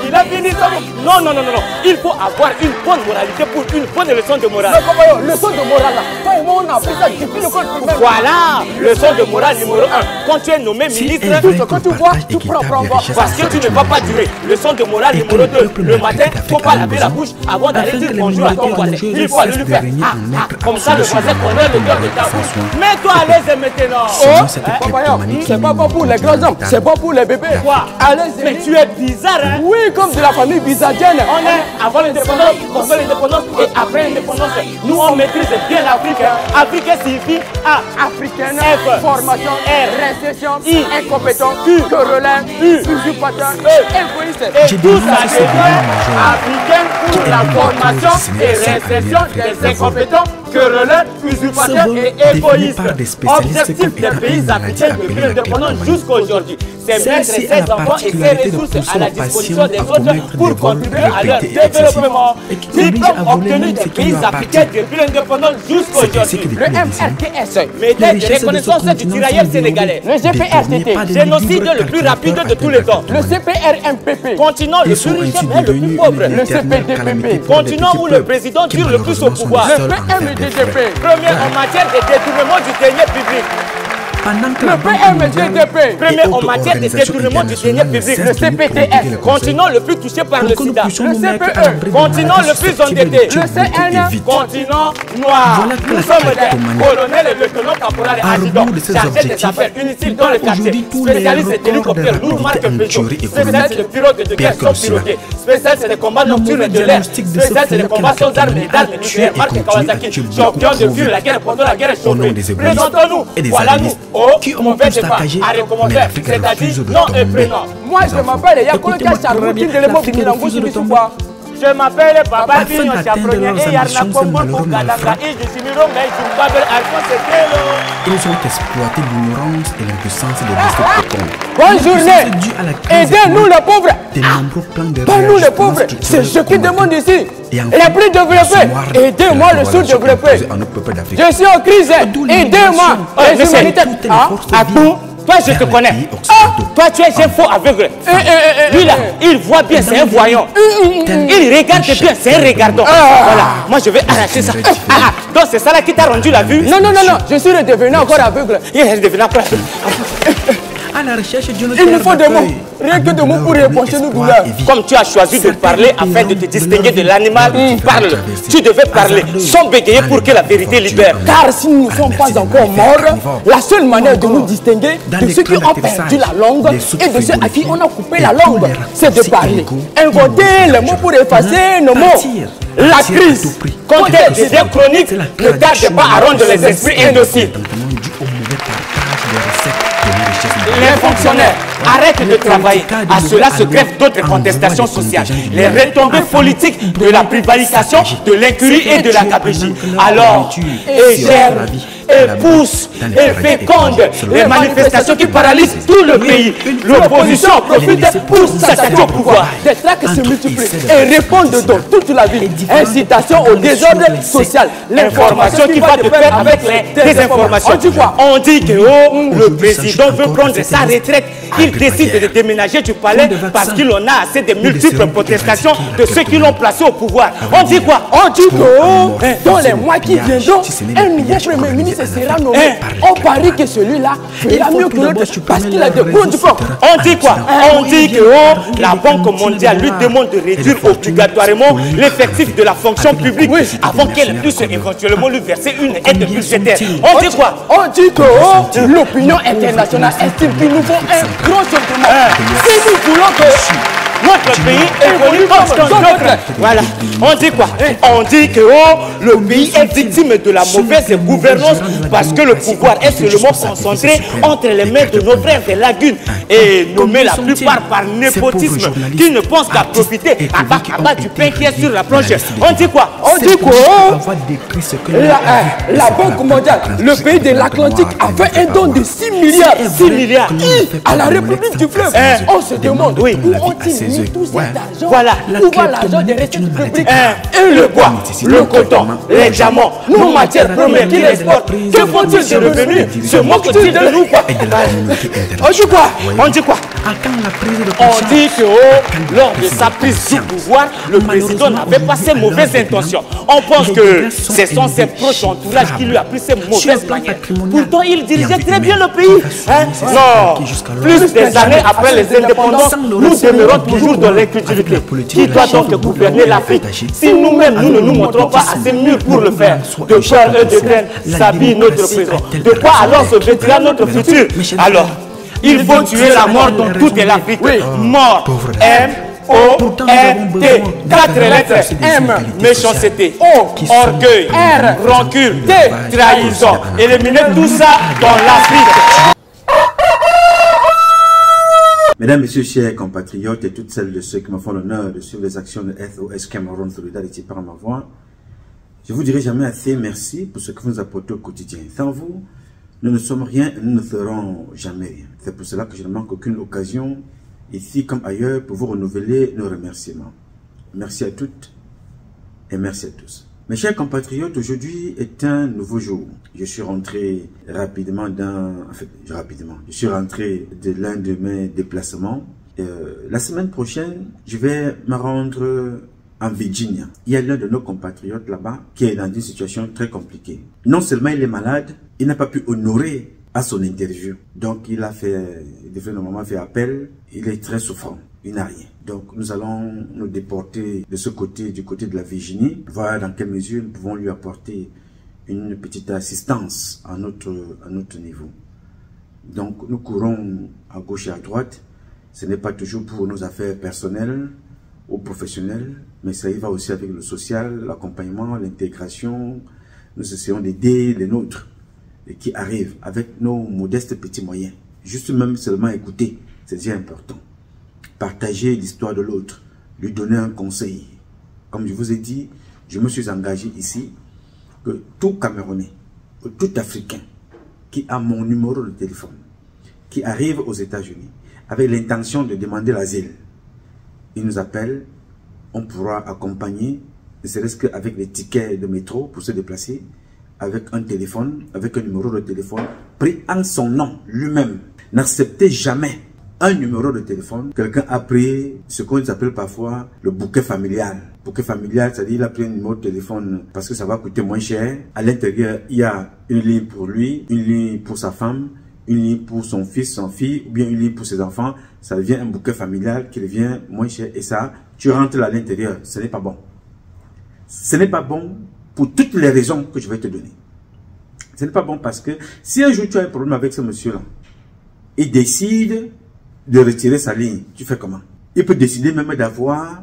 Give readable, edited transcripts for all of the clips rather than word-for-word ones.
Il a fini ça. Non, non, non, non, non. Il faut avoir une bonne moralité pour une bonne leçon de morale. Mais leçon de morale là. Toi et moi on a appris ça depuis l'école primaire. Voilà, leçon de morale numéro 1. Quand tu es nommé ministre, tout ce que tu vois, tu prends. Parce que tu ne vas pas durer. Leçon de morale numéro 2. Le matin, il ne faut pas laver la bouche avant d'aller dire bonjour à ton voisin. Il faut aller lui faire. Comme ça, le voisin connaît le cœur de ta bouche. Mets-toi à l'aise maintenant. C'est pas bon pour les grands hommes, c'est bon pour les bébés. Quoi? Mais tu es bizarre, hein? Oui, comme de la famille bizardienne. On est avant l'indépendance, pendant l'indépendance et après l'indépendance. Nous, on maîtrise bien l'Afrique. Afrique signifie A. Africaine, F. formation, R. récession, I. incompétent, U. querelleur, usurpateur, égoïste. Et tout ça devient africaine pour la formation et récession des incompétents, querelleurs, usurpateurs et égoïstes. Objectif des pays africains depuis l'indépendance jusqu'à aujourd'hui, c'est mettre ces enfants et ces ressources à la disposition des autres pour contribuer à leur développement. Diplôme obtenu des pays africains depuis l'indépendance jusqu'à aujourd'hui. Le MRTS, médaille de reconnaissance du tirailleur sénégalais. le GPRTT, Génocide le plus rapide de tous les temps. le CPRMPP, Continent le plus riche mais le plus pauvre. le CPDPP, Continent où le président dure le plus au pouvoir. le PMDDP, Premier en matière de détournement du denier public. le PMDDP, Premier en matière de détournement du denier public. le CPTS, Continent le plus touché par le sida. le CPE, Continent le plus endetté. le CN, Continent noir. Nous sommes des colonels et lieutenants caporal adjudants chargés des affaires inutiles dans le quartier. Spécialistes d'hélicoptères lourds marque Peugeot. Spécialistes de pilotes de guerre sans pilotés. Spécialistes des combats nocturnes de l'air. Spécialistes des combats sans armes et d'armes nucléaires marque Kawasaki. Champion de fuir la guerre pendant la guerre chauffée. Présentons-nous. Voilà nous. qui ont mauvais départ à recommencer, c'est-à-dire non et prénom. Moi je m'appelle Yakolo Kacharouti de l'époque de Milango Sibisouba. Je m'appelle Baba Pignon Chaprogné et Yarna Pombo pour Galanga et je suis Miro mais Zimbabwe Alphonse Sekelo. Ils ont exploité l'ignorance et l'impuissance des districts. Bonne journée. Aidez-nous les pauvres. Pas nous les pauvres. C'est ce qui demande ici. Les plus développés. Aidez-moi le sous-développé. Je suis en crise. Aidez-moi. Les humanitaires. Toi, je te connais. Toi, tu es un faux aveugle. Lui, là, il voit bien, c'est un voyant. Il regarde bien, c'est un regardant. Voilà, moi, je vais arracher ça. Donc, c'est ça là qui t'a rendu la vue? Non, non, non, non, je suis redevenu encore aveugle. Il est devenu encore aveugle. À la recherche d'une il nous faut des mots, rien que des mots pour épancher nos douleurs. Comme tu as choisi de parler afin de te distinguer de l'animal, parle. Tu devais parler sans bégayer pour que la vérité libère. Car si nous ne sommes pas encore morts, la seule manière de nous distinguer de ceux qui ont perdu la langue et de ceux à qui on a coupé la langue, c'est de parler. Inventer les mots pour effacer nos mots. La crise, comptez des idées chroniques, ne tarde pas à rendre les esprits indociles. Les fonctionnaires arrêtent de travailler. À cela se greffent d'autres contestations sociales. Les retombées politiques de la prévarication, de l'incurie et de la capriccie. Alors, gère et pousse et féconde les manifestations qui paralysent tout le pays. L'opposition profite pour s'attaquer au pouvoir. Des tracts se multiplient et répondent dans toute la ville. Incitation au désordre social. L'information qui va de pair avec les désinformations. On dit que le président veut prendre sa retraite. Il décide de déménager du palais parce qu'il en a assez de multiples protestations de ceux qui l'ont placé au pouvoir. On dit quoi? On dit que dans les mois qui viendront, un nouveau premier ministre sera nommé. On parie que celui-là fera mieux que l'autre parce qu'il a de bons diplômes. On dit quoi? On dit que la Banque mondiale lui demande de réduire obligatoirement l'effectif de la fonction publique avant qu'elle puisse éventuellement lui verser une aide budgétaire. On dit quoi? On dit que l'opinion internationale estime qu'il nous faut un gros changement. Si nous voulons que notre pays évolue comme d'autres. Voilà. On dit quoi? On dit que le pays est victime de la mauvaise gouvernance parce que le pouvoir est seulement concentré entre les mains de nos frères des lagunes et nommé la plupart par népotisme qui ne pensent qu'à profiter du pain qui est sur la planche. On dit quoi? On dit que la Banque mondiale, le pays de l'Atlantique, a fait un don de 6 milliards. 6 milliards à la République du fleuve. On se demande où ont-ils gagner tout cet argent? Voilà. Où va l'argent des recettes publiques? Le bois, le coton, les diamants, nos matières premières qui exportent. Que font-ils de revenus? Se moquent-ils de nous quoi? On dit quoi? On dit quoi? On dit que lors de sa prise du pouvoir, le président n'avait pas ses mauvaises intentions. On pense que ce sont ses proches entourages qui lui a pris ses mauvaises manières. Pourtant, il dirigeait très bien le pays. Non, plus des années après les indépendances, nous demeurons toujours dans l'inclusivité. Qui doit donc gouverner l'Afrique si nous-mêmes, nous ne nous montrons pas assez mûrs pour le faire? De peur et de crainte s'habille notre présent. De quoi alors se vêtira notre futur? Alors, il faut tuer la mort dans toute l'Afrique. Mort. M-O-R-T. 4 lettres. M. Méchanceté. O. Orgueil. R. Rancune. T. Trahison. Éliminez tout ça dans l'Afrique. Mesdames, Messieurs, chers compatriotes et toutes celles de ceux qui me font l'honneur de suivre les actions de SOS Cameroun Solidarité par ma voix, je vous dirai jamais assez merci pour ce que vous nous apportez au quotidien. Sans vous, nous ne sommes rien et nous ne ferons jamais rien. C'est pour cela que je ne manque aucune occasion, ici comme ailleurs, pour vous renouveler nos remerciements. Merci à toutes et merci à tous. Mes chers compatriotes, aujourd'hui est un nouveau jour. Je suis rentré rapidement je suis rentré de l'un de mes déplacements. La semaine prochaine, je vais me rendre en Virginia. Il y a l'un de nos compatriotes là-bas qui est dans une situation très compliquée. Non seulement il est malade, il n'a pas pu honorer à son interview. Donc il devait normalement faire appel. Il est très souffrant. Il n'a rien. Donc nous allons nous déporter de ce côté, du côté de la Virginie, voir dans quelle mesure nous pouvons lui apporter une petite assistance à notre niveau. Donc nous courons à gauche et à droite. Ce n'est pas toujours pour nos affaires personnelles ou professionnelles, mais ça y va aussi avec le social, l'accompagnement, l'intégration. Nous essayons d'aider les nôtres et qui arrivent avec nos modestes petits moyens. Juste même seulement écouter, c'est déjà important. Partager l'histoire de l'autre, lui donner un conseil. Comme je vous ai dit, je me suis engagé ici que tout Camerounais, ou tout Africain qui a mon numéro de téléphone, qui arrive aux États-Unis avec l'intention de demander l'asile, il nous appelle, on pourra accompagner, ne serait-ce qu'avec les tickets de métro pour se déplacer, avec un téléphone, avec un numéro de téléphone, pris en son nom lui-même. N'acceptez jamais un numéro de téléphone. Quelqu'un a pris ce qu'on appelle parfois le bouquet familial. Bouquet familial, c'est-à-dire il a pris un numéro de téléphone parce que ça va coûter moins cher. À l'intérieur, il y a une ligne pour lui, une ligne pour sa femme, une ligne pour son fils, son fille, ou bien une ligne pour ses enfants. Ça devient un bouquet familial qui devient moins cher. Et ça, tu rentres à l'intérieur. Ce n'est pas bon. Ce n'est pas bon pour toutes les raisons que je vais te donner. Ce n'est pas bon parce que si un jour tu as un problème avec ce monsieur-là, il décide de retirer sa ligne, tu fais comment? Il peut décider même d'avoir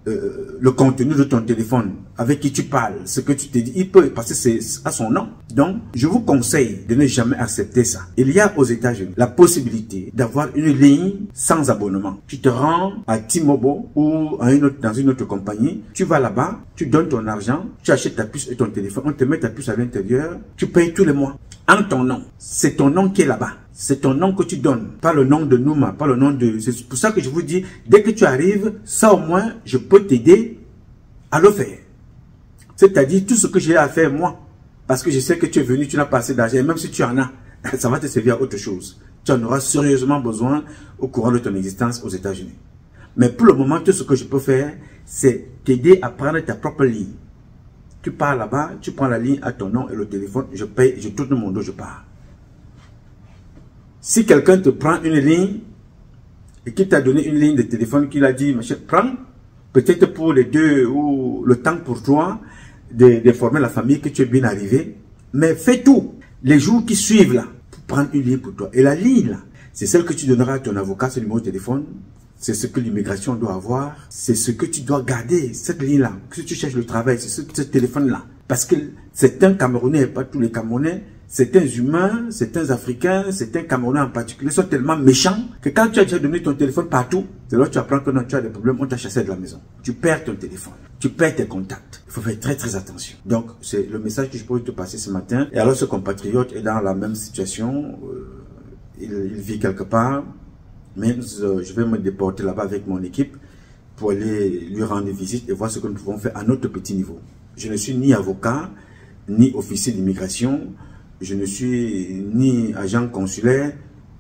le contenu de ton téléphone, avec qui tu parles, ce que tu te dis, il peut, parce que c'est à son nom. Donc, je vous conseille de ne jamais accepter ça. Il y a aux États-Unis la possibilité d'avoir une ligne sans abonnement. Tu te rends à T-Mobile ou dans une autre compagnie, tu vas là-bas, tu donnes ton argent, tu achètes ta puce et ton téléphone, on te met ta puce à l'intérieur, tu payes tous les mois en ton nom. C'est ton nom qui est là-bas. C'est ton nom que tu donnes, pas le nom de Nouma, pas le nom de... C'est pour ça que je vous dis, dès que tu arrives, ça au moins, je peux t'aider à le faire. C'est-à-dire tout ce que j'ai à faire moi, parce que je sais que tu es venu, tu n'as pas assez d'argent, et même si tu en as, ça va te servir à autre chose. Tu en auras sérieusement besoin au courant de ton existence aux États-Unis. Mais pour le moment, tout ce que je peux faire, c'est t'aider à prendre ta propre ligne. Tu pars là-bas, tu prends la ligne à ton nom et le téléphone, je paye, je tourne mon dos, je pars. Si quelqu'un te prend une ligne et qu'il t'a donné une ligne de téléphone, qu'il a dit, monsieur, prends, peut-être pour les deux ou le temps pour toi de former la famille, que tu es bien arrivé, mais fais tout les jours qui suivent là pour prendre une ligne pour toi. Et la ligne là, c'est celle que tu donneras à ton avocat, ce numéro de téléphone, c'est ce que l'immigration doit avoir, c'est ce que tu dois garder, cette ligne-là, si tu cherches le travail, c'est ce téléphone-là. Parce que c'est un Camerounais, pas tous les Camerounais, certains humains, certains Africains, certains Camerounais en particulier sont tellement méchants que quand tu as déjà donné ton téléphone partout, c'est là que tu apprends que non, tu as des problèmes, on t'a chassé de la maison. Tu perds ton téléphone, tu perds tes contacts. Il faut faire très très attention. Donc c'est le message que je pourrais te passer ce matin. Et alors ce compatriote est dans la même situation, il vit quelque part, Mais je vais me déporter là-bas avec mon équipe pour aller lui rendre visite et voir ce que nous pouvons faire à notre petit niveau. Je ne suis ni avocat, ni officier d'immigration, je ne suis ni agent consulaire.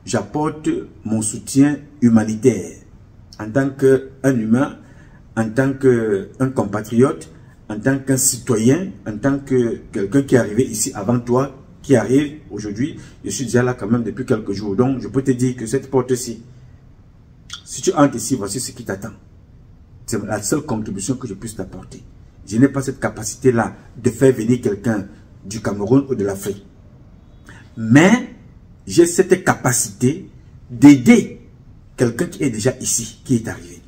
J'apporte mon soutien humanitaire en tant qu'un humain, en tant qu'un compatriote, en tant qu'un citoyen, en tant que quelqu'un qui est arrivé ici avant toi, qui arrive aujourd'hui. Je suis déjà là quand même depuis quelques jours. Donc, je peux te dire que cette porte-ci, si tu entres ici, voici ce qui t'attend. C'est la seule contribution que je puisse t'apporter. Je n'ai pas cette capacité-là de faire venir quelqu'un du Cameroun ou de l'Afrique. Mais, j'ai cette capacité d'aider quelqu'un qui est déjà ici, qui est arrivé.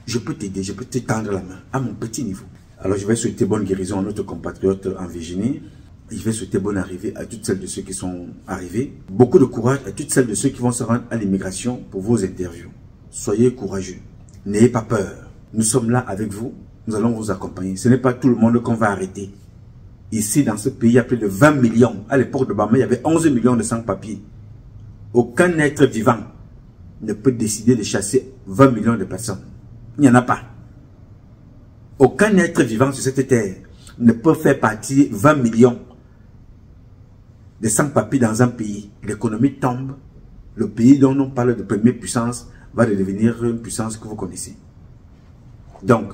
Je peux t'aider, je peux te tendre la main à mon petit niveau. Alors, je vais souhaiter bonne guérison à notre compatriote en Virginie. Je vais souhaiter bonne arrivée à toutes celles de ceux qui sont arrivés. Beaucoup de courage à toutes celles de ceux qui vont se rendre à l'immigration pour vos interviews. Soyez courageux. N'ayez pas peur. Nous sommes là avec vous. Nous allons vous accompagner. Ce n'est pas tout le monde qu'on va arrêter. Ici, dans ce pays, il y a plus de 20 millions. À l'époque de Bama, il y avait 11 millions de sans-papiers. Aucun être vivant ne peut décider de chasser 20 millions de personnes. Il n'y en a pas. Aucun être vivant sur cette terre ne peut faire partie 20 millions de sans-papiers dans un pays. L'économie tombe. Le pays dont on parle de première puissance va devenir une puissance que vous connaissez. Donc,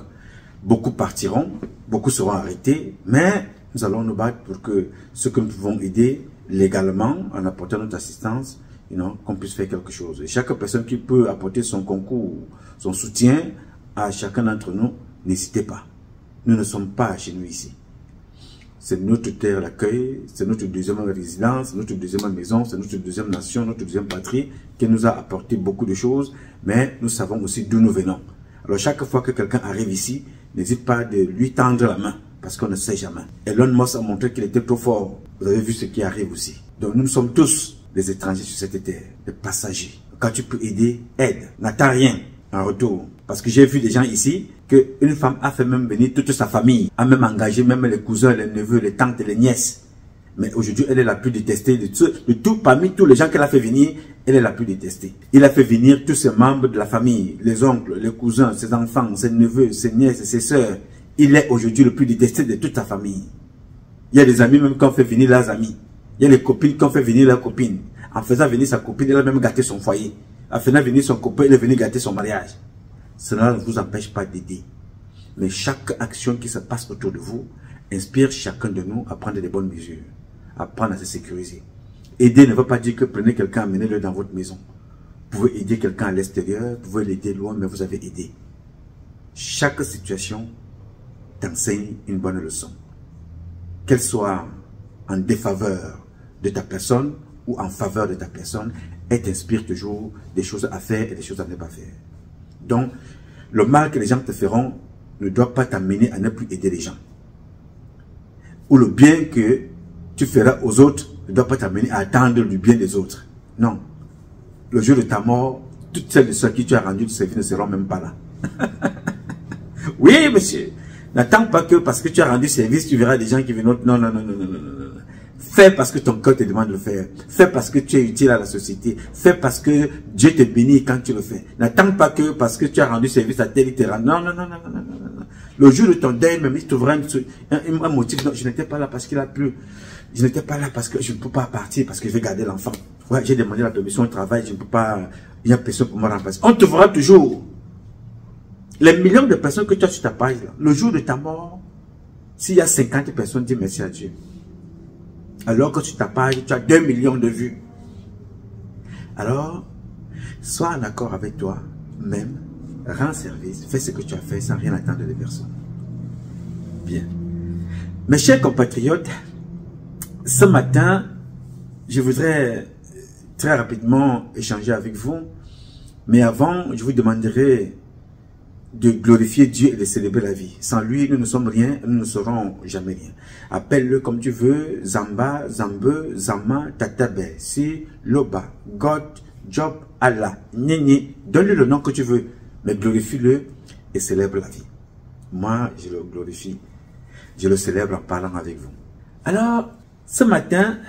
beaucoup partiront, beaucoup seront arrêtés, mais nous allons nous battre pour que ceux que nous pouvons aider légalement, en apportant notre assistance, qu'on puisse faire quelque chose. Et chaque personne qui peut apporter son concours, son soutien à chacun d'entre nous, n'hésitez pas. Nous ne sommes pas chez nous ici. C'est notre terre d'accueil, c'est notre deuxième résidence, notre deuxième maison, c'est notre deuxième nation, notre deuxième patrie qui nous a apporté beaucoup de choses, mais nous savons aussi d'où nous venons. Alors chaque fois que quelqu'un arrive ici, n'hésite pas de lui tendre la main, parce qu'on ne sait jamais. Elon Musk a montré qu'il était trop fort. Vous avez vu ce qui arrive aussi. Donc nous sommes tous des étrangers sur cette terre, des passagers. Quand tu peux aider, aide. N'attends rien en retour. Parce que j'ai vu des gens ici, qu'une femme a fait même venir toute sa famille, a même engagé même les cousins, les neveux, les tantes et les nièces. Mais aujourd'hui, elle est la plus détestée de tout, parmi tous les gens qu'elle a fait venir, elle est la plus détestée. Il a fait venir tous ses membres de la famille, les oncles, les cousins, ses enfants, ses neveux, ses nièces et ses sœurs. Il est aujourd'hui le plus détesté de toute sa famille. Il y a des amis même qui ont fait venir leurs amis. Il y a les copines qui ont fait venir leurs copines. En faisant venir sa copine, elle a même gâté son foyer. En faisant venir son copain, elle est venue gâter son mariage. Cela ne vous empêche pas d'aider. Mais chaque action qui se passe autour de vous inspire chacun de nous à prendre des bonnes mesures, à prendre à se sécuriser. Aider ne veut pas dire que prenez quelqu'un, amenez-le dans votre maison. Vous pouvez aider quelqu'un à l'extérieur, vous pouvez l'aider loin, mais vous avez aidé. Chaque situation t'enseigne une bonne leçon. Qu'elle soit en défaveur de ta personne ou en faveur de ta personne, elle t'inspire toujours des choses à faire et des choses à ne pas faire. Donc, le mal que les gens te feront ne doit pas t'amener à ne plus aider les gens. Ou le bien que tu feras aux autres ne doit pas t'amener à attendre du bien des autres. Non. Le jour de ta mort, toutes celles de ceux qui tu as rendu du service ne seront même pas là. Oui, monsieur. N'attends pas que parce que tu as rendu service, tu verras des gens qui viennent. Non, non, non, non, non, non, non. Fais parce que ton cœur te demande de le faire. Fais parce que tu es utile à la société. Fais parce que Dieu te bénit quand tu le fais. N'attends pas que parce que tu as rendu service à tel et tel. Non, non, non, non, non, non, non. Le jour de ton deuil, même, il trouvera un motif. Non, je n'étais pas là parce qu'il a plu. Je n'étais pas là parce que je ne peux pas partir parce que je vais garder l'enfant. Ouais, j'ai demandé la permission au travail, je ne peux pas. Il n'y a personne pour me remplacer. On te verra toujours. Les millions de personnes que tu as sur ta page, là, le jour de ta mort, s'il y a 50 personnes, dis merci à Dieu. Alors que sur ta page, tu as 2 millions de vues. Alors, sois en accord avec toi, même, rends service, fais ce que tu as fait sans rien attendre de personne. Bien. Mes chers compatriotes, ce matin, je voudrais très rapidement échanger avec vous, mais avant, je vous demanderai de glorifier Dieu et de célébrer la vie. Sans lui, nous ne sommes rien, nous ne serons jamais rien. Appelle-le comme tu veux, Zamba, Zambe, Zama, Tatabe, Si, Loba, God, Job, Allah, Nini, donne-lui le nom que tu veux, mais glorifie-le et célèbre la vie. Moi, je le glorifie, je le célèbre en parlant avec vous. Alors, ce matin,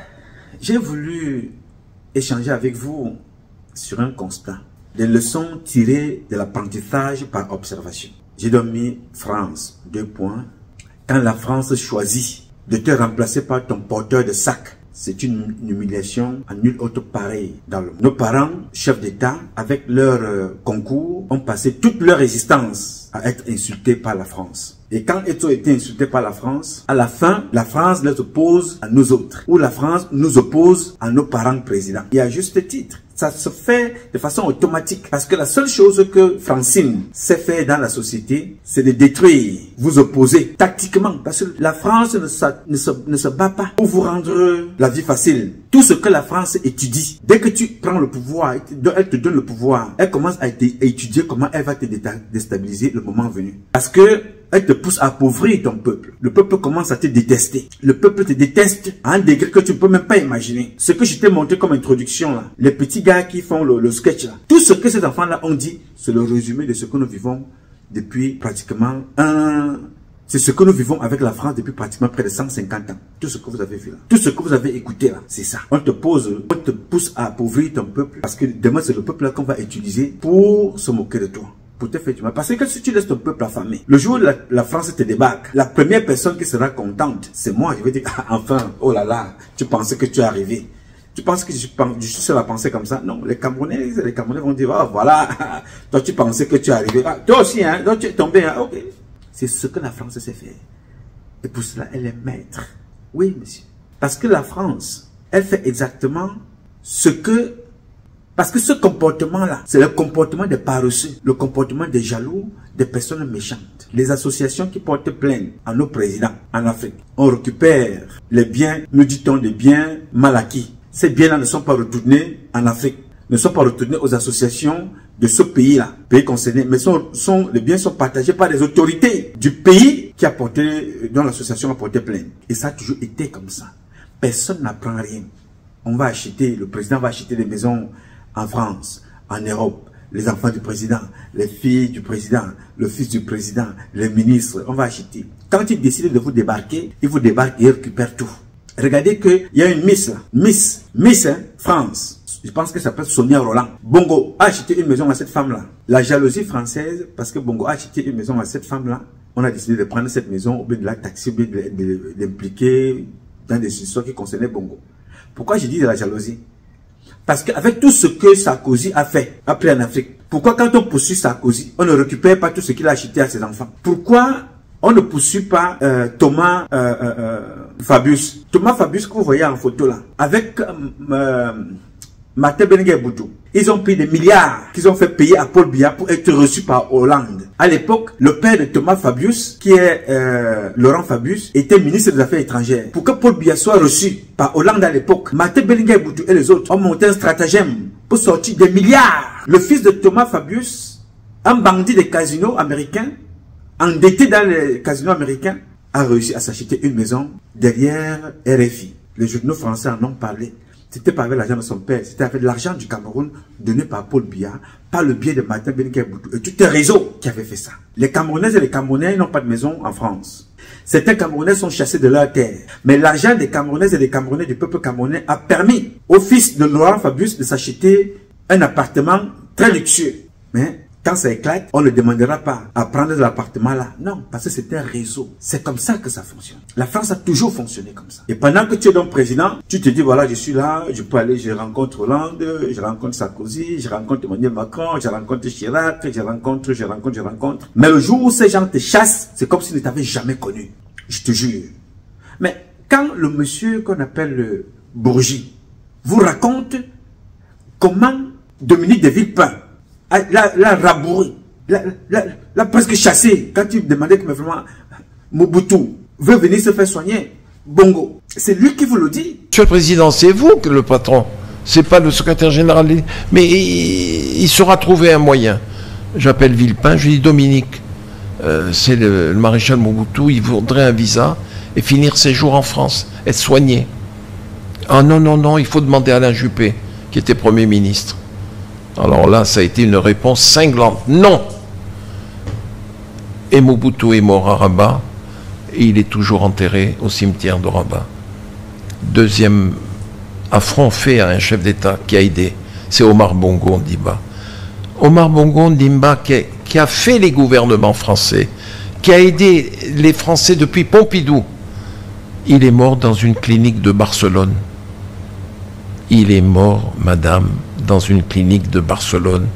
j'ai voulu échanger avec vous sur un constat. des leçons tirées de l'apprentissage par observation. J'ai donc mis France, 2 points. Quand la France choisit de te remplacer par ton porteur de sac, c'est une humiliation à nul autre pareil dans le monde. Nos parents, chefs d'État, avec leur concours, ont passé toute leur résistance à être insultés par la France. Et quand ils ont été insultés par la France, à la fin, la France les oppose à nous autres. Ou la France nous oppose à nos parents présidents. Et à juste titre. Ça se fait de façon automatique. Parce que la seule chose que Francine sait faire dans la société, c'est de détruire, vous opposer tactiquement. Parce que la France ne se bat pas pour vous rendre la vie facile. Tout ce que la France étudie, dès que tu prends le pouvoir, elle te donne le pouvoir, elle commence à étudier comment elle va te déstabiliser le moment venu. Parce que elle te pousse à appauvrir ton peuple. Le peuple commence à te détester. Le peuple te déteste à un degré que tu ne peux même pas imaginer. Ce que je t'ai montré comme introduction là, les petits gars qui font le sketch là, tout ce que ces enfants là ont dit, c'est le résumé de ce que nous vivons depuis pratiquement c'est ce que nous vivons avec la France depuis pratiquement près de 150 ans. Tout ce que vous avez vu là, tout ce que vous avez écouté là, c'est ça. On te pousse à appauvrir ton peuple parce que demain c'est le peuple là qu'on va utiliser pour se moquer de toi. Pour te faire du mal. Parce que si tu laisses ton peuple affamé, le jour où la France te débarque, la première personne qui sera contente, c'est moi. Je vais dire, ah, enfin, oh là là, tu pensais que tu es arrivé. Tu penses que je suis seul à penser comme ça? Non, les Camerounais vont dire, oh voilà, toi tu pensais que tu es arrivé. Ah, toi aussi, hein, donc tu es tombé, hein, ok. C'est ce que la France sait faire. Et pour cela, elle est maître. Oui, monsieur. Parce que la France, elle fait exactement ce que... Parce que ce comportement-là, c'est le comportement des paresseux, le comportement des jaloux, des personnes méchantes. Les associations qui portent plainte à nos présidents en Afrique, on récupère les biens, nous dit-on, des biens mal acquis. Ces biens-là ne sont pas retournés en Afrique, ne sont pas retournés aux associations de ce pays-là, pays concerné, mais les biens sont partagés par les autorités du pays dont l'association a porté plainte. Et ça a toujours été comme ça. Personne n'apprend rien. On va acheter, le président va acheter des maisons en France, en Europe, les enfants du président, les filles du président, le fils du président, les ministres, on va acheter. Quand ils décident de vous débarquer, ils vous débarquent et ils récupèrent tout. Regardez qu'il y a une Miss là, Miss hein, France. Je pense que ça s'appelle Sonia Roland. Bongo a acheté une maison à cette femme-là. La jalousie française, parce que Bongo a acheté une maison à cette femme-là, on a décidé de prendre cette maison, ou bien de la taxer, ou bien de l'impliquer dans des histoires qui concernaient Bongo. Pourquoi je dis de la jalousie? Parce qu'avec tout ce que Sarkozy a fait après en Afrique, pourquoi quand on poursuit Sarkozy, on ne récupère pas tout ce qu'il a acheté à ses enfants? Pourquoi on ne poursuit pas Thomas Fabius? Thomas Fabius que vous voyez en photo là, avec Martin Benguer-Boutou. Ils ont pris des milliards qu'ils ont fait payer à Paul Biya pour être reçus par Hollande. À l'époque, le père de Thomas Fabius, qui est Laurent Fabius, était ministre des Affaires étrangères. Pour que Paul Biya soit reçu par Hollande à l'époque, Martin Benguer-Boutou et les autres ont monté un stratagème pour sortir des milliards. Le fils de Thomas Fabius, un bandit des casinos américains, endetté dans les casinos américains, a réussi à s'acheter une maison derrière RFI. Les journaux français en ont parlé. C'était pas avec l'argent de son père, c'était avec l'argent du Cameroun donné par Paul Biya, par le biais de Martin Benguer-Boutou et tout un réseau qui avait fait ça. Les Camerounaises et les Camerounais n'ont pas de maison en France. Certains Camerounais sont chassés de leur terre. Mais l'argent des Camerounaises et des Camerounais du peuple camerounais a permis au fils de Laurent Fabius de s'acheter un appartement très luxueux. Mais quand ça éclate, on ne demandera pas à prendre de l'appartement là. Non, parce que c'est un réseau. C'est comme ça que ça fonctionne. La France a toujours fonctionné comme ça. Et pendant que tu es donc président, tu te dis, voilà, je suis là, je peux aller, je rencontre Hollande, je rencontre Sarkozy, je rencontre Emmanuel Macron, je rencontre Chirac, je rencontre. Mais le jour où ces gens te chassent, c'est comme s'ils ne t'avaient jamais connu. Je te jure. Mais quand le monsieur qu'on appelle Bourgi vous raconte comment Dominique de Villepin l'a rabouré, l'a presque chassé, quand il demandait que vraiment Mobutu veut venir se faire soigner, Bongo, c'est lui qui vous le dit. Monsieur le Président, c'est vous que le patron, c'est pas le secrétaire général, mais il saura trouver un moyen. J'appelle Villepin, je lui dis Dominique, c'est le maréchal Mobutu, il voudrait un visa et finir ses jours en France, être soigné. Ah non, non, non, il faut demander à Alain Juppé, qui était Premier ministre. Alors là, ça a été une réponse cinglante. Non. Et Mobutu est mort à Rabat, et il est toujours enterré au cimetière de Rabat. Deuxième affront fait à un chef d'État qui a aidé, c'est Omar Bongo Ondimba. Omar Bongo Ndimba, qui a fait les gouvernements français, qui a aidé les Français depuis Pompidou, il est mort dans une clinique de Barcelone. Il est mort, madame, dans une clinique de Barcelone,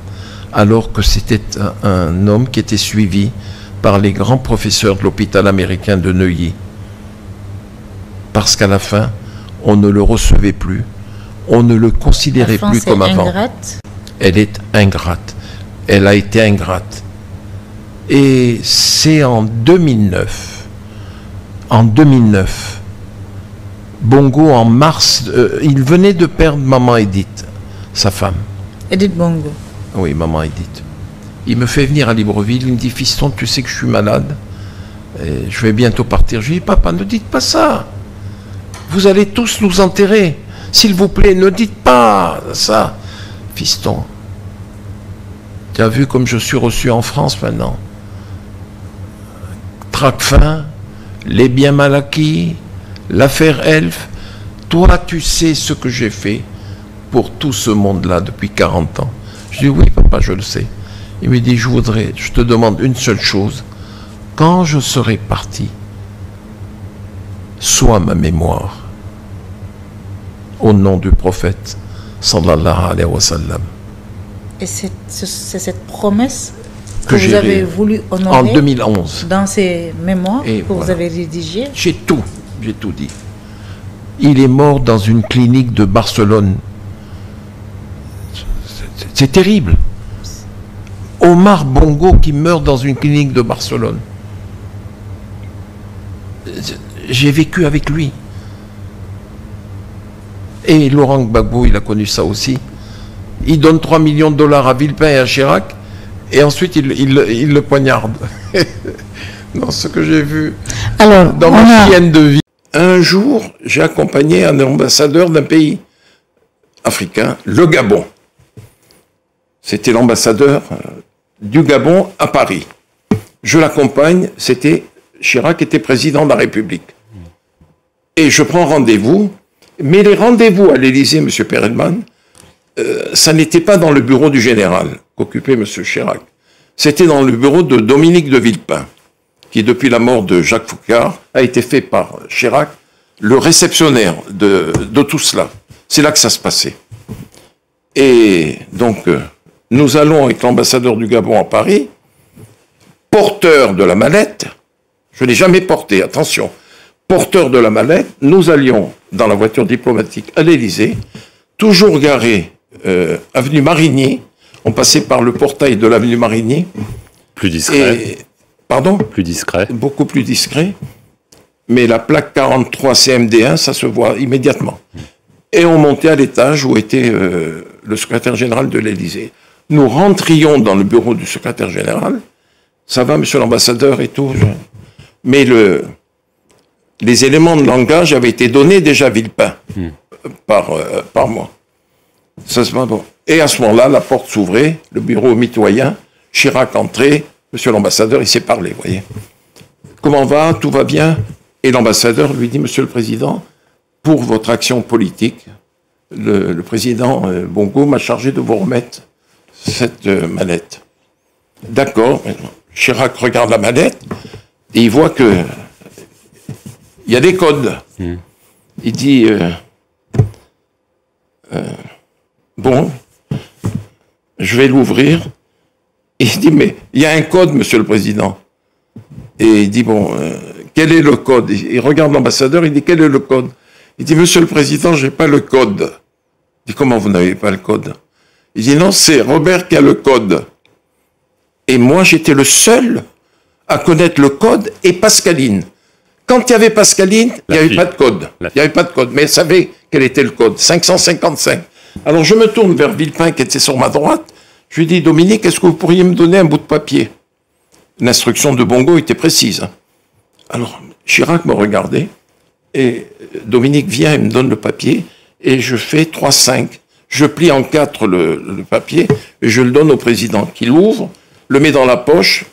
alors que c'était un homme qui était suivi par les grands professeurs de l'hôpital américain de Neuilly. Parce qu'à la fin, on ne le recevait plus, on ne le considérait plus comme avant. Ingrate. Elle est ingrate. Elle a été ingrate. Et c'est en 2009. En 2009, Bongo, en mars, il venait de perdre maman Edith, sa femme. Edith Bongo. Oui, maman Edith. Il me fait venir à Libreville, il me dit, fiston, tu sais que je suis malade, et je vais bientôt partir. Je lui dis, papa, ne dites pas ça. Vous allez tous nous enterrer. S'il vous plaît, ne dites pas ça. Fiston, tu as vu comme je suis reçu en France maintenant. Tracfin, les biens mal acquis, l'affaire Elf. Toi, tu sais ce que j'ai fait pour tout ce monde-là depuis 40 ans. Je dis, oui, papa, je le sais. Il me dit, je te demande une seule chose. Quand je serai parti, sois ma mémoire. Au nom du prophète, sallallahu alayhi wa sallam. Et c'est cette promesse que vous avez voulu honorer en 2011. Dans ces mémoires que voilà. Vous avez rédigées. J'ai tout dit. Il est mort dans une clinique de Barcelone. C'est terrible. Omar Bongo qui meurt dans une clinique de Barcelone. J'ai vécu avec lui. Et Laurent Gbagbo, il a connu ça aussi. Il donne 3 millions de dollars à Villepin et à Chirac, et ensuite il le poignarde. Dans ce que j'ai vu dans ma chienne de vie. Un jour, j'ai accompagné un ambassadeur d'un pays africain, le Gabon. C'était l'ambassadeur du Gabon à Paris. Je l'accompagne, Chirac était président de la République. Et je prends rendez-vous, mais les rendez-vous à l'Élysée, M. Perelman, ça n'était pas dans le bureau du général qu'occupait M. Chirac. C'était dans le bureau de Dominique de Villepin, qui, depuis la mort de Jacques Foucard, a été fait par Chirac le réceptionnaire de tout cela. C'est là que ça se passait. Et donc, nous allons avec l'ambassadeur du Gabon à Paris, porteur de la mallette, je ne l'ai jamais porté, attention, porteur de la mallette, nous allions dans la voiture diplomatique à l'Élysée, toujours garé avenue Marigny, on passait par le portail de l'avenue Marigny. Plus discret. Pardon ? Plus discret. Beaucoup plus discret. Mais la plaque 43 CMD1, ça se voit immédiatement. Et on montait à l'étage où était le secrétaire général de l'Élysée. Nous rentrions dans le bureau du secrétaire général. Ça va, monsieur l'ambassadeur et tout. Mais les éléments de langage avaient été donnés déjà à Villepin par moi. Ça se va bon. Et à ce moment-là, la porte s'ouvrait, le bureau mitoyen, Chirac entrait, monsieur l'ambassadeur, il s'est parlé, vous voyez. Comment va? Tout va bien? Et l'ambassadeur lui dit, monsieur le président, pour votre action politique, le président Bongo m'a chargé de vous remettre cette mallette. D'accord. Chirac regarde la mallette et il voit que il y a des codes. Il dit bon, je vais l'ouvrir. Et il dit mais il y a un code, monsieur le président. Et il dit bon, quel est le code? Il regarde l'ambassadeur, il dit quel est le code? Il dit monsieur le président, j'ai pas le code. Il dit comment vous n'avez pas le code? Il dit non, c'est Robert qui a le code. Et moi j'étais le à connaître le code et Pascaline. Quand il y avait Pascaline, il n'y avait pas de code. Il n'y avait pas de code, mais elle savait quel était le code, 555. Alors je me tourne vers Villepin qui était sur ma droite. Je lui dis, Dominique, est-ce que vous pourriez me donner un bout de papier? L'instruction de Bongo était précise. Alors Chirac me regardait et Dominique vient et me donne le papier et je fais 3-5. Je plie en 4 le papier et je le donne au président qui l'ouvre, le met dans la poche,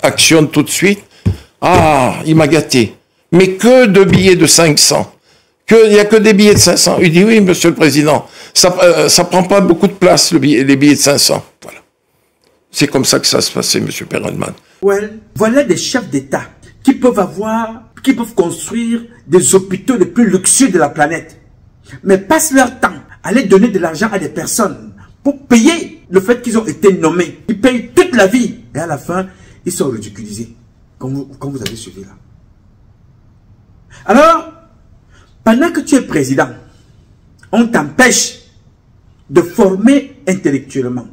actionne tout de suite. Ah, il m'a gâté. Mais que de billets de 500. Il n'y a que des billets de 500. Il dit, oui, monsieur le président, ça prend pas beaucoup de place, les billets de 500. Voilà. C'est comme ça que ça se passait, M. Perelman. Voilà des chefs d'État qui peuvent construire des hôpitaux les plus luxueux de la planète, mais passent leur temps à aller donner de l'argent à des personnes pour payer le fait qu'ils ont été nommés. Ils payent toute la vie et à la fin, ils sont ridiculisés, comme vous avez suivi là. Alors, pendant que tu es président, on t'empêche de former intellectuellement,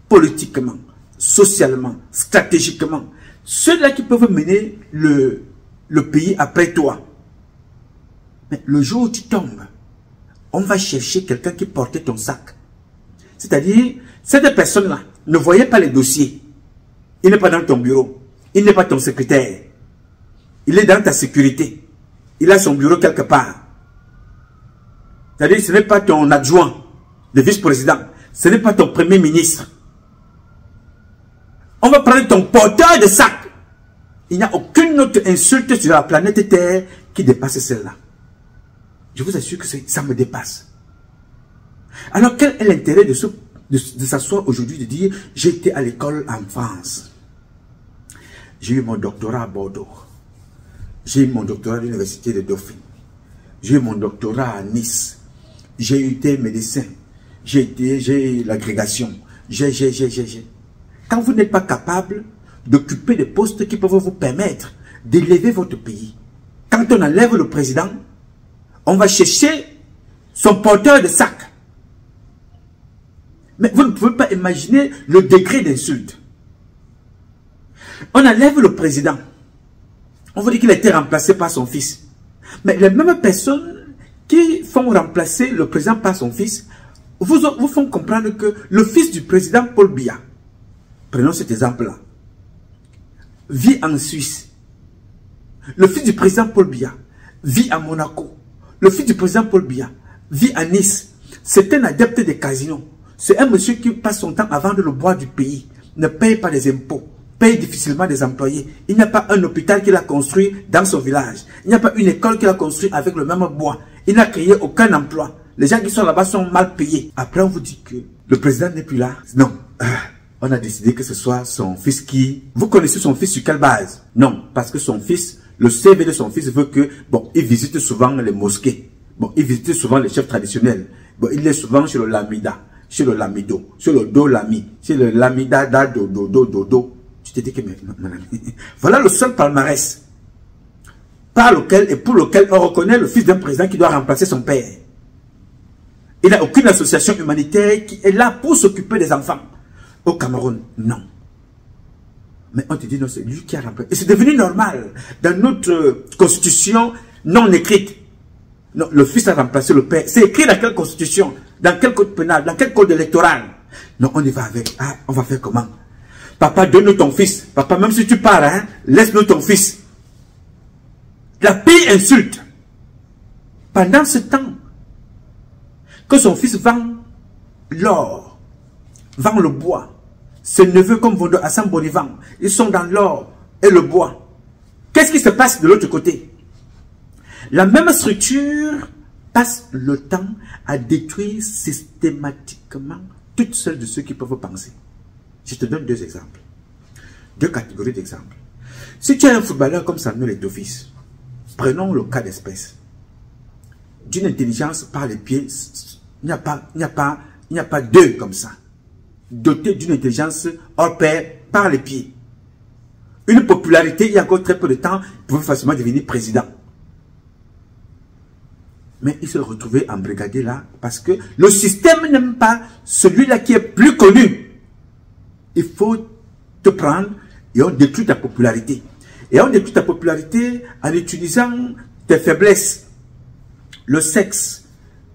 politiquement, socialement, stratégiquement, ceux-là qui peuvent mener le pays après toi. Mais le jour où tu tombes, on va chercher quelqu'un qui portait ton sac. C'est-à-dire, cette personne-là ne voyait pas les dossiers. Il n'est pas dans ton bureau. Il n'est pas ton secrétaire. Il est dans ta sécurité. Il a son bureau quelque part. C'est-à-dire, ce n'est pas ton adjoint, le vice-président. Ce n'est pas ton premier ministre. On va prendre ton porteur de sac. Il n'y a aucune autre insulte sur la planète Terre qui dépasse celle-là. Je vous assure que ça me dépasse. Alors, quel est l'intérêt de s'asseoir aujourd'hui de dire « J'ai été à l'école en France. J'ai eu mon doctorat à Bordeaux. J'ai eu mon doctorat à l'université de Dauphine. J'ai eu mon doctorat à Nice. J'ai été médecin. J'ai eu l'agrégation. Quand vous n'êtes pas capable d'occuper des postes qui peuvent vous permettre d'élever votre pays, quand on enlève le président, on va chercher son porteur de sac. Mais vous ne pouvez pas imaginer le degré d'insulte. On enlève le président. On vous dit qu'il a été remplacé par son fils. Mais les mêmes personnes qui font remplacer le président par son fils vous font comprendre que le fils du président Paul Biya, prenons cet exemple-là, vit en Suisse. Le fils du président Paul Biya vit à Monaco. Le fils du président Paul Biya vit à Nice. C'est un adepte des casinos. C'est un monsieur qui passe son temps à vendre le bois du pays, ne paye pas des impôts, paye difficilement des employés. Il n'y a pas un hôpital qu'il a construit dans son village. Il n'y a pas une école qu'il a construite avec le même bois. Il n'a créé aucun emploi. Les gens qui sont là-bas sont mal payés. Après, on vous dit que le président n'est plus là. Non. On a décidé que ce soit son fils qui... Vous connaissez son fils sur quelle base? Non, parce que son fils, le CV de son fils veut que... Bon, il visite souvent les mosquées. Bon, il visite souvent les chefs traditionnels. Bon, il est souvent sur le Lamida, sur le Lamido, sur le Do-Lami, sur le Lamida, da, do, do, do, do, do. Tu t'es dit que... Voilà le seul palmarès par lequel et pour lequel on reconnaît le fils d'un président qui doit remplacer son père. Il n'y a aucune association humanitaire qui est là pour s'occuper des enfants. Au Cameroun, non. Mais on te dit non, c'est lui qui a remplacé. Et c'est devenu normal dans notre constitution non écrite. Non, le fils a remplacé le père. C'est écrit dans quelle constitution? Dans quel code pénal? Dans quel code électoral? Non, on y va avec. Ah, on va faire comment? Papa, donne-nous ton fils. Papa, même si tu pars, hein, laisse-nous ton fils. La pire insulte. Pendant ce temps, que son fils vend l'or, vend le bois. Ses neveux comme Vondo Hassan Bonivan, ils sont dans l'or et le bois. Qu'est-ce qui se passe de l'autre côté? La même structure passe le temps à détruire systématiquement toutes celles de ceux qui peuvent penser. Je te donne deux exemples. Deux catégories d'exemples. Si tu as un footballeur comme Samuel Eto'o-Fils, prenons le cas d'espèce. D'une intelligence par les pieds, il n'y a pas deux comme ça. Doté d'une intelligence hors pair par les pieds. Une popularité, il y a encore très peu de temps, il pouvait facilement devenir président. Mais il se retrouvait embrigadé là parce que le système n'aime pas celui-là qui est plus connu. Il faut te prendre et on détruit ta popularité. Et on détruit ta popularité en utilisant tes faiblesses. Le sexe,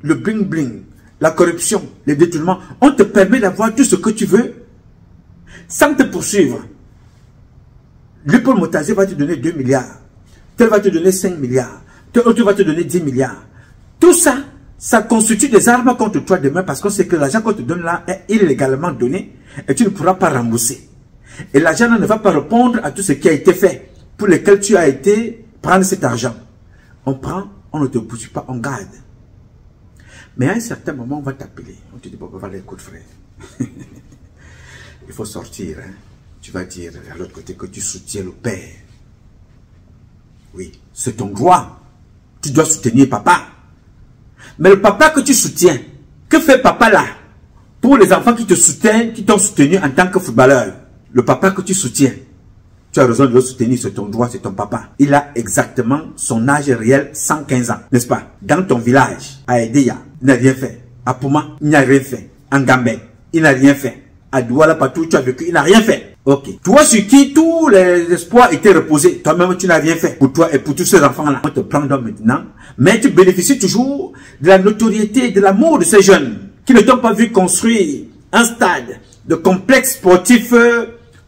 le bling-bling, la corruption, les détournements. On te permet d'avoir tout ce que tu veux sans te poursuivre. Le Paul Motazier va te donner 2 milliards. Tel va te donner 5 milliards. Tel autre va te donner 10 milliards. Tout ça, ça constitue des armes contre toi demain parce qu'on sait que l'argent qu'on te donne là est illégalement donné et tu ne pourras pas rembourser. Et l'argent ne va pas répondre à tout ce qui a été fait pour lequel tu as été prendre cet argent. On prend, on ne te poursuit pas, on garde. Mais à un certain moment, on va t'appeler. On te dit, bon, voilà, écoute frère. il faut sortir. Hein. Tu vas dire à l'autre côté que tu soutiens le père. Oui, c'est ton droit. Tu dois soutenir papa. Mais le papa que tu soutiens, que fait papa là? Pour les enfants qui te soutiennent, qui t'ont soutenu en tant que footballeur, le papa que tu soutiens, tu as raison de le soutenir, c'est ton droit, c'est ton papa. Il a exactement son âge réel, 115 ans, n'est-ce pas? Dans ton village, à Edeya, il n'a rien fait. À Pouma, il n'a rien fait. En Gambé, il n'a rien fait. À Douala, partout où tu as vécu, il n'a rien fait. Ok. Toi sur qui tous les espoirs étaient reposés, toi-même tu n'as rien fait. Pour toi et pour tous ces enfants-là, on te prend donc maintenant, mais tu bénéficies toujours de la notoriété, de l'amour de ces jeunes qui ne t'ont pas vu construire un stade de complexe sportif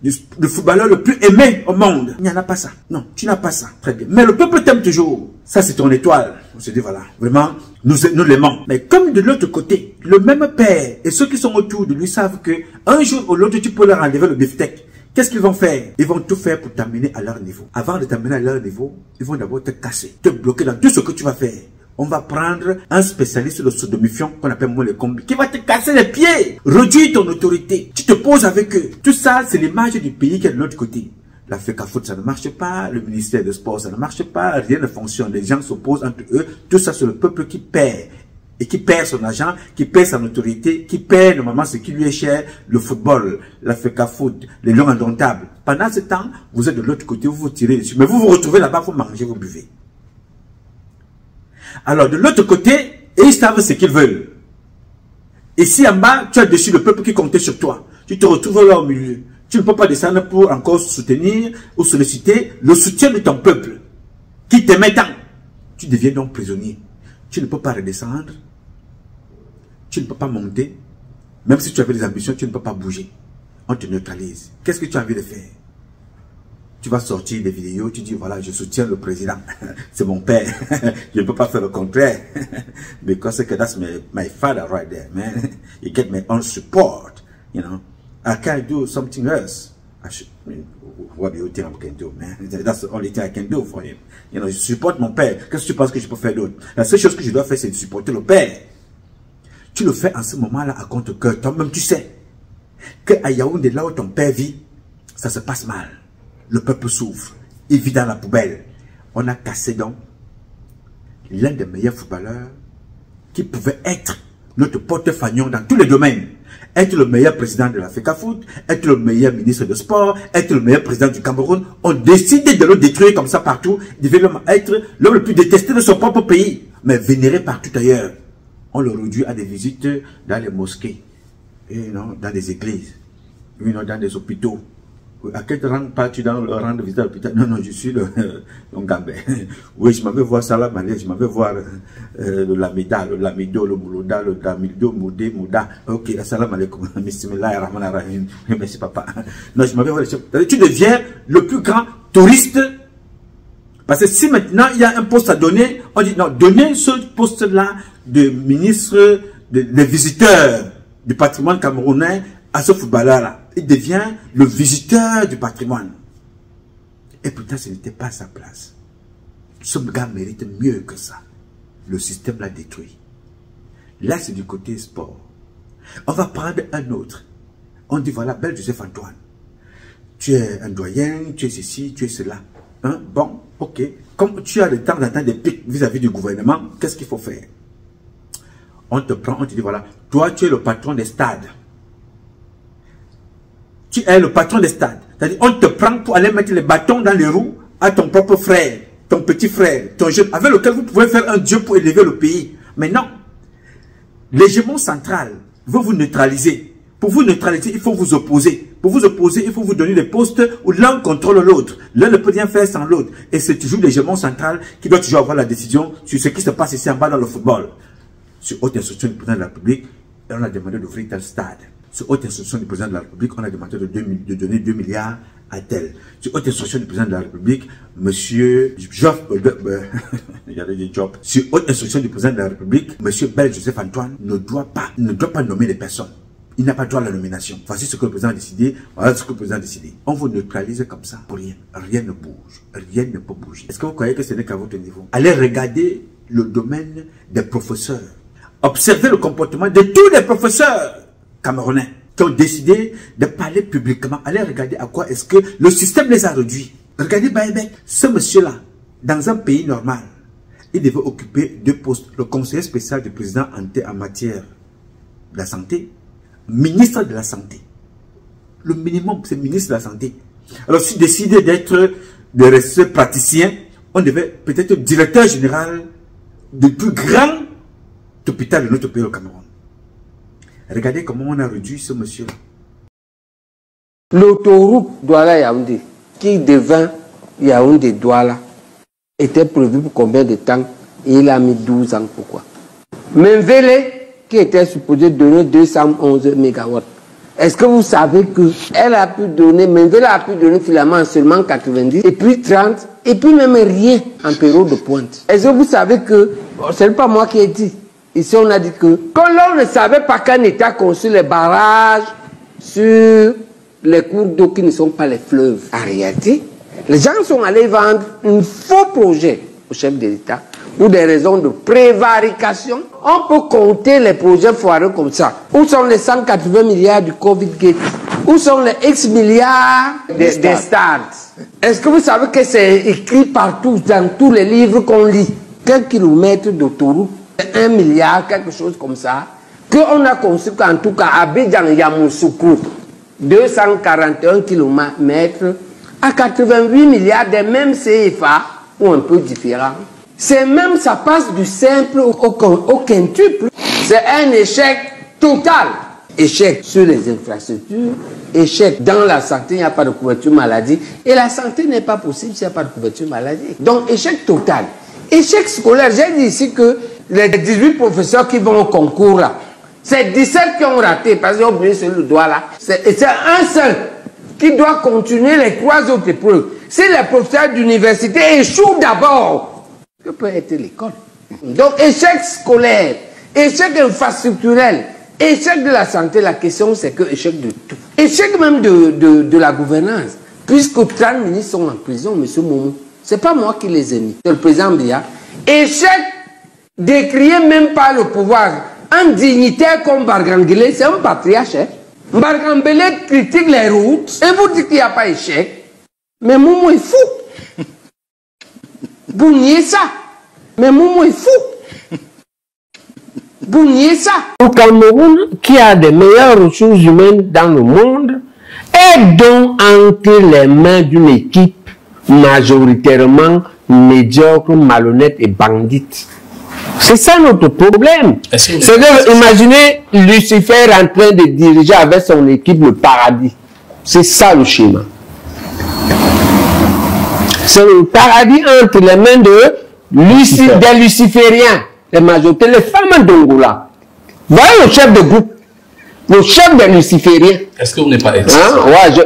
du footballeur le plus aimé au monde. Il n'y en a pas ça. Non, tu n'as pas ça. Très bien. Mais le peuple t'aime toujours. Ça, c'est ton étoile. On se dit, voilà, vraiment, nous l'aimons. Mais comme de l'autre côté, le même père et ceux qui sont autour de lui savent que un jour ou l'autre, tu peux leur enlever le beefsteak. Qu'est-ce qu'ils vont faire? Ils vont tout faire pour t'amener à leur niveau. Avant de t'amener à leur niveau, ils vont d'abord te casser, te bloquer dans tout ce que tu vas faire. On va prendre un spécialiste de sodomifiant qu'on appelle moi le combi, qui va te casser les pieds, réduire ton autorité. Tu te poses avec eux. Tout ça, c'est l'image du pays qui est de l'autre côté. La FECAFOOT, ça ne marche pas. Le ministère des Sports, ça ne marche pas. Rien ne fonctionne. Les gens s'opposent entre eux. Tout ça, c'est le peuple qui perd. Et qui perd son argent, qui perd son autorité, qui perd normalement ce qui lui est cher, le football, la FECAFOOT, les lions indomptables. Pendant ce temps, vous êtes de l'autre côté, vous vous tirez dessus. Mais vous vous retrouvez là-bas, vous mangez, vous buvez. Alors, de l'autre côté, ils savent ce qu'ils veulent. Ici en bas, tu as dessus le peuple qui comptait sur toi. Tu te retrouves là au milieu. Tu ne peux pas descendre pour encore soutenir ou solliciter le soutien de ton peuple qui t'aimait tant. Tu deviens donc prisonnier. Tu ne peux pas redescendre. Tu ne peux pas monter. Même si tu avais des ambitions, tu ne peux pas bouger. On te neutralise. Qu'est-ce que tu as envie de faire? Tu vas sortir des vidéos, tu dis voilà, je soutiens le président. C'est mon père. Je ne peux pas faire le contraire. Because that's my father right there, man. You get my own support, you know. I can't do something else. What do you think I can do, man? That's the only thing I can do for him. You know, je supporte mon père. Qu'est-ce que tu penses que je peux faire d'autre? La seule chose que je dois faire, c'est de supporter le père. Tu le fais en ce moment-là à compte cœur. Toi-même, tu sais que à Yaoundé, là où ton père vit, ça se passe mal. Le peuple souffre. Il vit dans la poubelle. On a cassé donc l'un des meilleurs footballeurs qui pouvait être notre porte-fagnon dans tous les domaines. Être le meilleur président de la FECAFOOT, être le meilleur ministre de sport, être le meilleur président du Cameroun. On décide de le détruire comme ça partout. Il devait être l'homme le plus détesté de son propre pays, mais vénéré partout ailleurs. On le réduit à des visites dans les mosquées, et non, dans des églises, et non, dans des hôpitaux. À quel rang pars-tu dans le rang de visite à l'hôpital? Non, non, je suis le Gambé. Oui, je m'avais voir Salah Mané, je m'avais voir le Lamida, le Lamido, le Moulouda, le Damido, Moudé, Mouda. Ok, salam alaikum, bismillahirrahmanirrahim. Merci papa. Non, je m'avais voir. Tu deviens le plus grand touriste. Parce que si maintenant il y a un poste à donner, on dit non, donnez ce poste-là de ministre des visiteurs du patrimoine camerounais à ce footballeur-là. Il devient le visiteur du patrimoine. Et pourtant, ce n'était pas sa place. Ce gars mérite mieux que ça. Le système l'a détruit. Là, c'est du côté sport. On va prendre un autre. On dit, voilà, bel Joseph Antoine. Tu es un doyen, tu es ceci, tu es cela. Hein? Bon, ok. Comme tu as de temps en temps des pics vis-à-vis du gouvernement, qu'est-ce qu'il faut faire? On te prend, on te dit, voilà, toi, tu es le patron des stades. Tu es le patron des stades. C'est-à-dire, on te prend pour aller mettre les bâtons dans les roues à ton propre frère, ton petit frère, ton jeune, avec lequel vous pouvez faire un dieu pour élever le pays. Mais non. L'hégémon central veut vous neutraliser. Pour vous neutraliser, il faut vous opposer. Pour vous opposer, il faut vous donner des postes où l'un contrôle l'autre. L'un ne peut rien faire sans l'autre. Et c'est toujours l'hégémon central qui doit toujours avoir la décision sur ce qui se passe ici en bas dans le football. Sur haute instruction du président de la République, on a demandé d'ouvrir tel stade. Sur haute instruction du président de la République, on a demandé de donner 2 milliards à tel. Sur haute instruction du président de la République, monsieur Job, sur haute instruction du président de la République, monsieur Bel Joseph Antoine ne doit pas nommer les personnes. Il n'a pas droit à la nomination. Voici ce que le président a décidé, voilà ce que le président a décidé. On vous neutralise comme ça pour rien. Rien ne bouge. Rien ne peut bouger. Est-ce que vous croyez que ce n'est qu'à votre niveau? Allez regarder le domaine des professeurs. Observez le comportement de tous les professeurs camerounais. qui ont décidé de parler publiquement. Allez regarder à quoi est-ce que le système les a réduits. Regardez Baïbek, ce monsieur-là, dans un pays normal, il devait occuper 2 postes. Le conseiller spécial du président en matière de la santé, ministre de la santé. Le minimum, c'est ministre de la santé. Alors, s'il décidait de rester praticien, on devait peut-être directeur général du plus grand hôpital de notre pays, le Cameroun. Regardez comment on a réduit ce monsieur-là. L'autoroute Douala-Yaoundé, qui devint Yaoundé-Douala, était prévu pour combien de temps? Et il a mis 12 ans. Pourquoi? Menzele, qui était supposé donner 211 MW. Est-ce que vous savez qu'elle a pu donner, Menzele a pu donner finalement seulement 90, et puis 30, et puis même rien en période de pointe? Est-ce que vous savez que, ce n'est pas moi qui ai dit, ici on a dit que, quand l'on ne savait pas qu'un État construit les barrages sur les cours d'eau qui ne sont pas les fleuves, en réalité, les gens sont allés vendre un faux projet au chef de l'État pour des raisons de prévarication. On peut compter les projets foireux comme ça. Où sont les 180 milliards du Covid-Gate? Où sont les X milliards des stars? Est-ce que vous savez que c'est écrit partout dans tous les livres qu'on lit? Quel kilomètre d'autoroute, 1 milliard, quelque chose comme ça, qu'on a construit en tout cas à Abidjan-Yamoussoukro, 241 km à 88 milliards des mêmes CFA ou un peu différents. C'est même, ça passe du simple au quintuple. C'est un échec total. Échec sur les infrastructures, échec dans la santé, il n'y a pas de couverture maladie. Et la santé n'est pas possible s'il n'y a pas de couverture maladie. Donc, échec total. Échec scolaire, j'ai dit ici que les 18 professeurs qui vont au concours là, c'est 17 qui ont raté, parce qu'ils ont oublié sur le doigt là. C'est un seul qui doit continuer les 3 autres épreuves. Si les professeurs d'université échouent d'abord, que peut être l'école? Donc, échec scolaire, échec infrastructurel, échec de la santé, la question c'est que échec de tout. Échec même de la gouvernance, puisque 30 ministres sont en prison, M. Momo. Ce n'est pas moi qui les ai mis, c'est le président Biya. Échec décrié même par le pouvoir. Un dignitaire comme Bargangele, c'est un patriarche. Hein? Bargangele critique les routes et vous dites qu'il n'y a pas échec. Mais Momo est fou. Vous niez ça. Mais Momo est fou. Vous niez ça. Le Cameroun, qui a des meilleures ressources humaines dans le monde, est donc entre les mains d'une équipe majoritairement médiocre, malhonnête et bandite. C'est ça notre problème. C'est que, imaginez Lucifer en train de diriger avec son équipe le paradis. C'est ça le schéma. C'est le paradis entre les mains des lucifériens, les majorités, les femmes d'Angola. Voyez le chef de groupe, le chef des lucifériens. Est-ce que vous n'êtes pas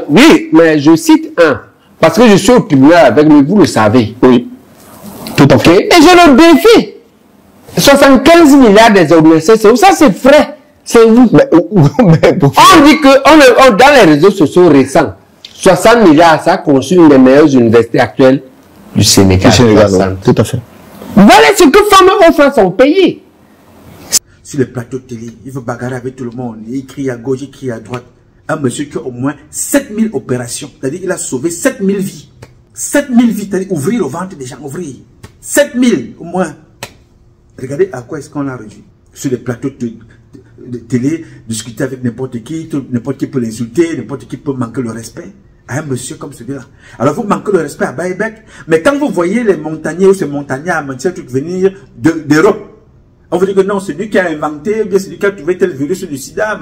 oui, mais je cite un. Parce que je suis au tribunal avec lui, vous le savez. Oui. Tout à fait. Et je le défie. 75 milliards des organisations, ça c'est frais. C'est vous. On dit que dans les réseaux sociaux récents, 60 milliards, ça a conçu une des meilleures universités actuelles du Sénégal. Tout à fait. Voilà ce que femmes offrent à son pays. Sur le plateau de télé, il veut bagarrer avec tout le monde. Il crie à gauche, il crie à droite. Un monsieur qui a au moins 7000 opérations. C'est-à-dire qu'il a sauvé 7000 vies. 7000 vies, c'est-à-dire ouvrir le ventre des gens, ouvrir. 7000 au moins. Regardez à quoi est-ce qu'on a réduit. Sur les plateaux de télé, discuter avec n'importe qui peut l'insulter, n'importe qui peut manquer le respect à un monsieur comme celui-là. Alors vous manquez le respect à Baïbek, mais quand vous voyez les montagnais ou ces montagnards à Manchester venir d'Europe, on vous dit que non, c'est lui qui a inventé, bien c'est lui qui a trouvé tel virus du sida,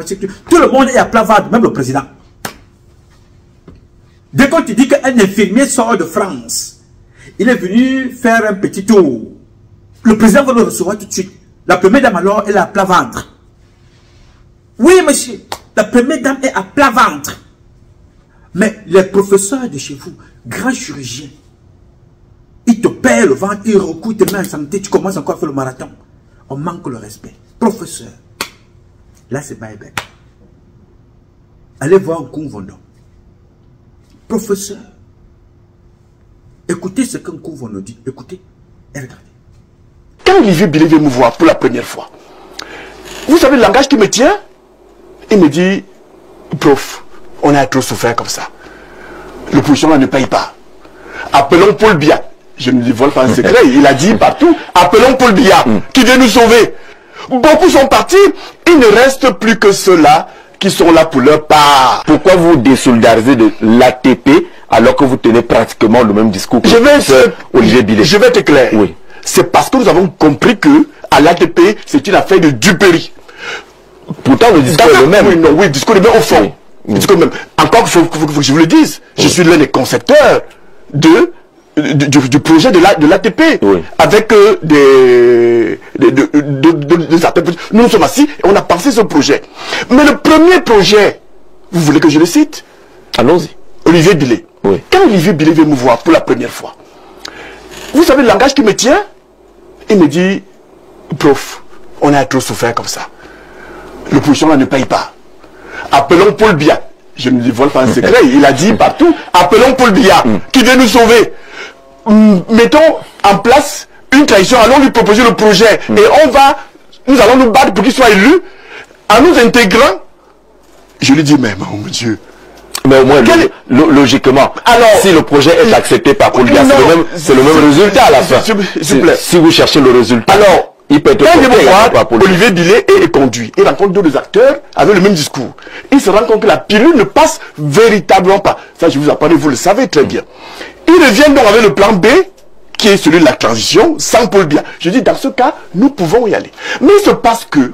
tout le monde est à plat ventre, même le président. Dès qu'on te dit qu'un infirmier sort de France, il est venu faire un petit tour, le président va le recevoir tout de suite. La première dame alors, elle est à plat ventre. Oui, monsieur, la première dame est à plat ventre. Mais les professeurs de chez vous, grands chirurgiens, ils te payent le ventre, ils recouvrent tes mains en santé, tu commences encore à faire le marathon. On manque le respect. Professeur, là c'est Baïbek. Allez voir un Koumvondo. Professeur, écoutez ce qu'un Koumvondo dit. Écoutez et regardez. Quand Olivier Bilé vient me voir pour la première fois, vous savez le langage qui me tient? Il me dit, prof, on a trop souffert comme ça. L'opposition là ne paye pas. Appelons Paul Biya. Je ne dévoile pas un secret, il a dit partout, appelons Paul Biya, qui vient nous sauver. Beaucoup sont partis, il ne reste plus que ceux-là qui sont là pour leur part. Pourquoi vous désolidarisez de l'ATP alors que vous tenez pratiquement le même discours que Olivier Billet? Je vais être clair. Oui. C'est parce que nous avons compris que à l'ATP, c'est une affaire de duperie. Pourtant, le discours est le même. Oui, non, oui, le discours est le même au fond. Le discours est le même. Encore, il faut que je vous le dise, je suis l'un des concepteurs du projet de l'ATP, avec des acteurs. Nous nous sommes assis et on a pensé ce projet. Mais le premier projet, vous voulez que je le cite? Allons-y. Olivier Billet. Oui. Quand Olivier Billet vient me voir pour la première fois, vous savez le langage qui me tient? Il me dit, prof, on a trop souffert comme ça. L'opposition là ne paye pas. Appelons Paul Biya. Je ne dévoile pas un secret, il a dit partout, appelons Paul Biya, qui vient nous sauver. Mettons en place une trahison, allons lui proposer le projet et nous allons nous battre pour qu'il soit élu en nous intégrant. Je lui dis, mais mon Dieu. Mais au moins, logiquement, alors, si le projet est accepté par Paul Biya, c'est le même résultat à la fin. S'il vous plaît. Si vous cherchez le résultat, alors, il peut être Olivier Billet est conduit. Il rencontre d'autres acteurs avec le même discours. Il se rend compte que la pilule ne passe véritablement pas. Ça, je vous apprends, vous le savez très bien. Il revient donc avec le plan B, qui est celui de la transition, sans Paul Biya. Je dis, dans ce cas, nous pouvons y aller. Mais il se passe que,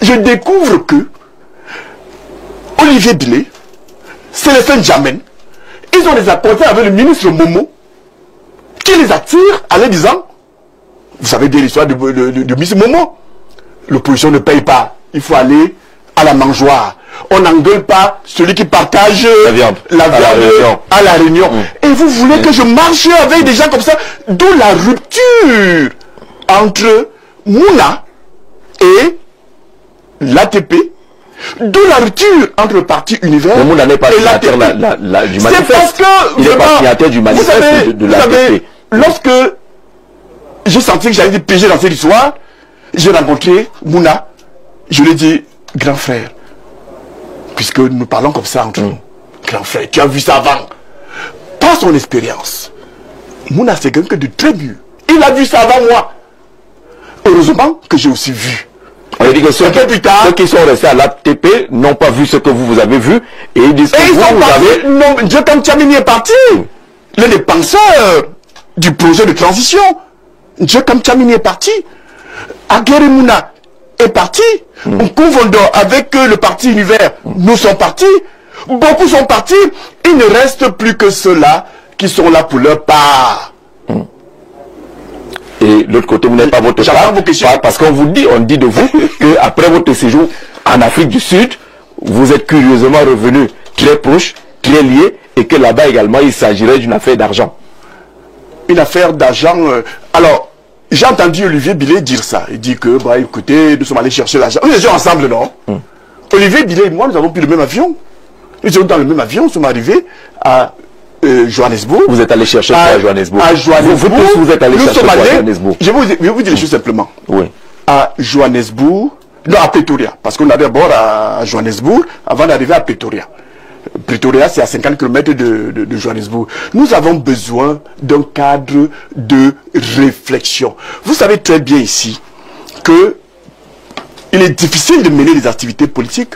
je découvre que, Olivier Billet, Célestin Djamène, ils ont des accords avec le ministre Momo, qui les attire en leur disant, vous savez bien l'histoire de ministre Momo, l'opposition ne paye pas, il faut aller à la mangeoire. On n'engueule pas celui qui partage la viande à la réunion. Et vous voulez que je marche avec des gens comme ça, d'où la rupture entre Mouna et l'ATP, d'où la rupture entre le parti Univers Mouna n'est pas et l'ATP. C'est parce que il n'est pas signataire du manifeste de l'ATP. Lorsque j'ai senti que j'allais être piégé dans cette histoire, j'ai rencontré Mouna, je lui ai dit, grand frère, puisque nous parlons comme ça entre nous, grand frère, tu as vu ça avant. Par son expérience, Mouna c'est quelqu'un de très mieux. Il a vu ça avant moi. Heureusement que j'ai aussi vu. On a dit que ceux qui sont restés à l'ATP n'ont pas vu ce que vous avez vu et ils disent que vous avez... Non, Dieu comme Tchamini est parti. L'un des penseurs du projet de transition. Dieu comme Tchamini est parti. Aguerre Mouna est parti. On confondant avec le parti Univers, nous sommes partis. Beaucoup sont partis. Il ne reste plus que ceux-là qui sont là pour leur part. Et l'autre côté, vous n'êtes pas votre part, parce qu'on dit de vous qu'après votre séjour en Afrique du Sud, vous êtes curieusement revenu très proche, très lié, et que là-bas également, il s'agirait d'une affaire d'argent. Une affaire d'argent. Alors, j'ai entendu Olivier Billet dire ça. Il dit que, bah, écoutez, nous sommes allés chercher l'argent. Nous étions ensemble, non? Olivier Billet et moi, nous avons pris le même avion. Nous étions dans le même avion, nous sommes arrivés à Johannesburg. Vous êtes allé chercher quoi à Johannesburg? À Johannesburg. Vous êtes allé chercher quoi à Johannesburg? Je vais vous dire les choses simplement. Oui. À Johannesburg, non, à Pretoria. Parce qu'on est d'abord à Johannesburg avant d'arriver à Pretoria. Pretoria, c'est à 50 km de Johannesburg. Nous avons besoin d'un cadre de réflexion. Vous savez très bien ici que il est difficile de mener des activités politiques.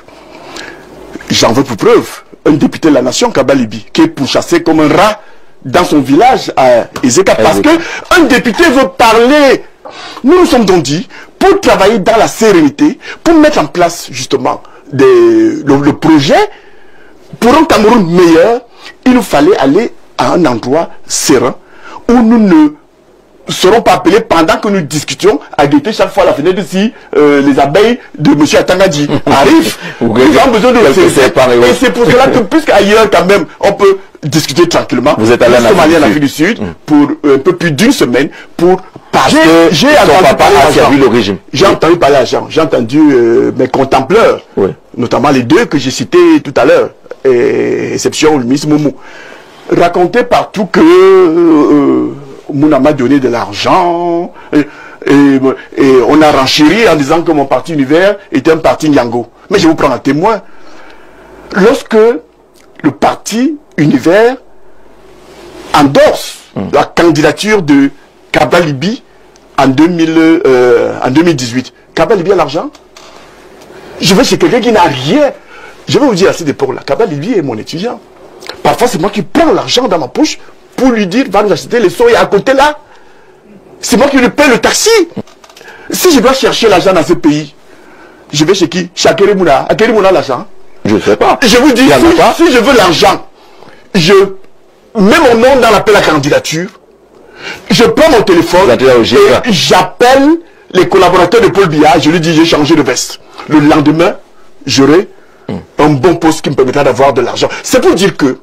J'en veux pour preuve un député de la nation, Kabalibi, qui est pourchassé comme un rat dans son village à Ezeka, parce que un député veut parler. Nous nous sommes donc dit, pour travailler dans la sérénité, pour mettre en place justement le projet, pour un Cameroun meilleur, il nous fallait aller à un endroit serein, où nous ne serons pas appelés pendant que nous discutions à guetter chaque fois à la fenêtre si les abeilles de M. Atangadi arrivent. Nous avons besoin de et c'est pour cela que puisqu'ailleurs quand même on peut discuter tranquillement. Vous êtes allé en Afrique du Sud pour un peu plus d'une semaine pour parler. J'ai entendu parler le régime. J'ai entendu parler à Jean. J'ai entendu mes contempleurs, notamment les deux que j'ai cités tout à l'heure, exception le ministre Momo, raconter partout que Mouna m'a donné de l'argent et on a renchéri en disant que mon parti Univers était un parti Nyango. Mais je vous prends un témoin. lorsque le parti Univers endorse la candidature de Kaba Libi en 2018. Kaba Libi a l'argent. Je vais chez quelqu'un qui n'a rien. Je vais vous dire à cette époque-là, Kaba Libi est mon étudiant. Parfois, c'est moi qui prends l'argent dans ma poche pour lui dire, va nous acheter les soins. Et à côté là, c'est moi qui lui paie le taxi. Si je dois chercher l'argent dans ce pays, je vais chez qui? Chez Akerimuna. Akerimuna a l'argent. Je ne sais pas. Je vous dis, si je veux l'argent, je mets mon nom dans l'appel à candidature, je prends mon téléphone et j'appelle les collaborateurs de Paul Biya, je lui dis j'ai changé de veste. Le lendemain, j'aurai un bon poste qui me permettra d'avoir de l'argent. C'est pour dire que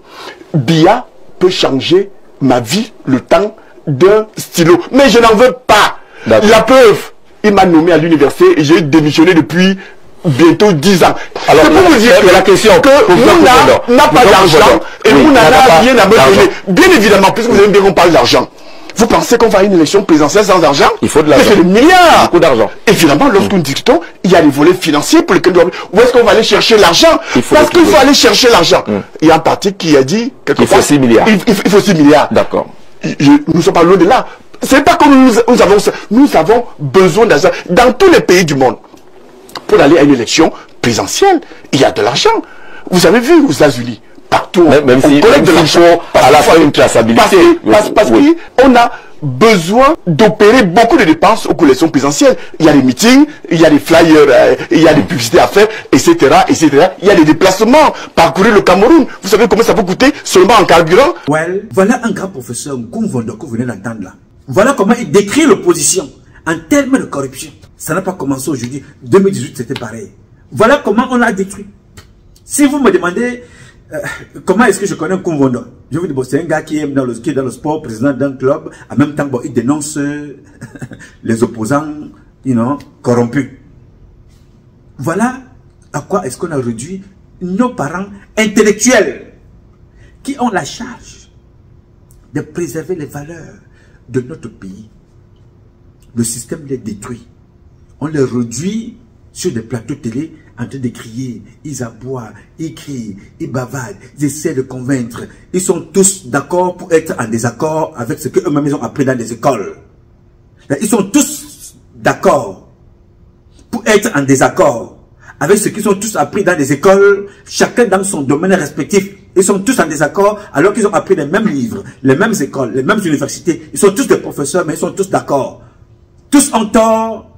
Biya peut changer ma vie le temps d'un stylo. Mais je n'en veux pas. La preuve, il m'a nommé à l'université et j'ai démissionné depuis bientôt 10 ans. Alors, c'est pour vous dire que la question que Mouna n'a pas d'argent et Mouna n'a rien à me donner. Bien évidemment, puisque vous avez bien qu'on parle d'argent. Vous pensez qu'on va à une élection présidentielle sans argent? Il faut de l'argent. C'est des milliards. Beaucoup d'argent. Et finalement, lorsque nous discutons, il y a les volets financiers pour lesquels où est-ce qu'on va aller chercher l'argent? Parce qu'il faut aller chercher l'argent. Il y a un parti qui a dit il faut 6 milliards. Il faut 6 milliards. D'accord. Nous ne sommes pas loin de là. C'est pas comme nous avons besoin d'argent. Dans tous les pays du monde, pour aller à une élection présidentielle, il y a de l'argent. Vous avez vu aux États-Unis, partout, même si collecte de l'argent. À la fin une traçabilité. Parce qu'on a besoin d'opérer beaucoup de dépenses aux élections présidentielles. Il y a des meetings, il y a des flyers, il y a des publicités à faire, etc., etc. Il y a des déplacements, parcourir le Cameroun. Vous savez combien ça peut coûter seulement en carburant? Voilà un grand professeur Nkoumvondo que vous venez d'entendre là. Voilà comment il décrit l'opposition en termes de corruption. Ça n'a pas commencé aujourd'hui. 2018, c'était pareil. Voilà comment on l'a détruit. Si vous me demandez comment est-ce que je connais Nkoumvondo, je vous dis, bon, c'est un gars qui est dans le sport, président d'un club. En même temps, bon, il dénonce les opposants, corrompus. Voilà à quoi est-ce qu'on a réduit nos parents intellectuels qui ont la charge de préserver les valeurs de notre pays. Le système les détruit. On les réduit sur des plateaux télé en train de crier, ils aboient, ils crient, ils bavardent, ils essaient de convaincre. Ils sont tous d'accord pour être en désaccord avec ce qu'eux-mêmes ont appris dans les écoles. Ils sont tous d'accord pour être en désaccord avec ce qu'ils ont tous appris dans les écoles, chacun dans son domaine respectif. Ils sont tous en désaccord alors qu'ils ont appris les mêmes livres, les mêmes écoles, les mêmes universités. Ils sont tous des professeurs, mais ils sont tous d'accord. Tous ont tort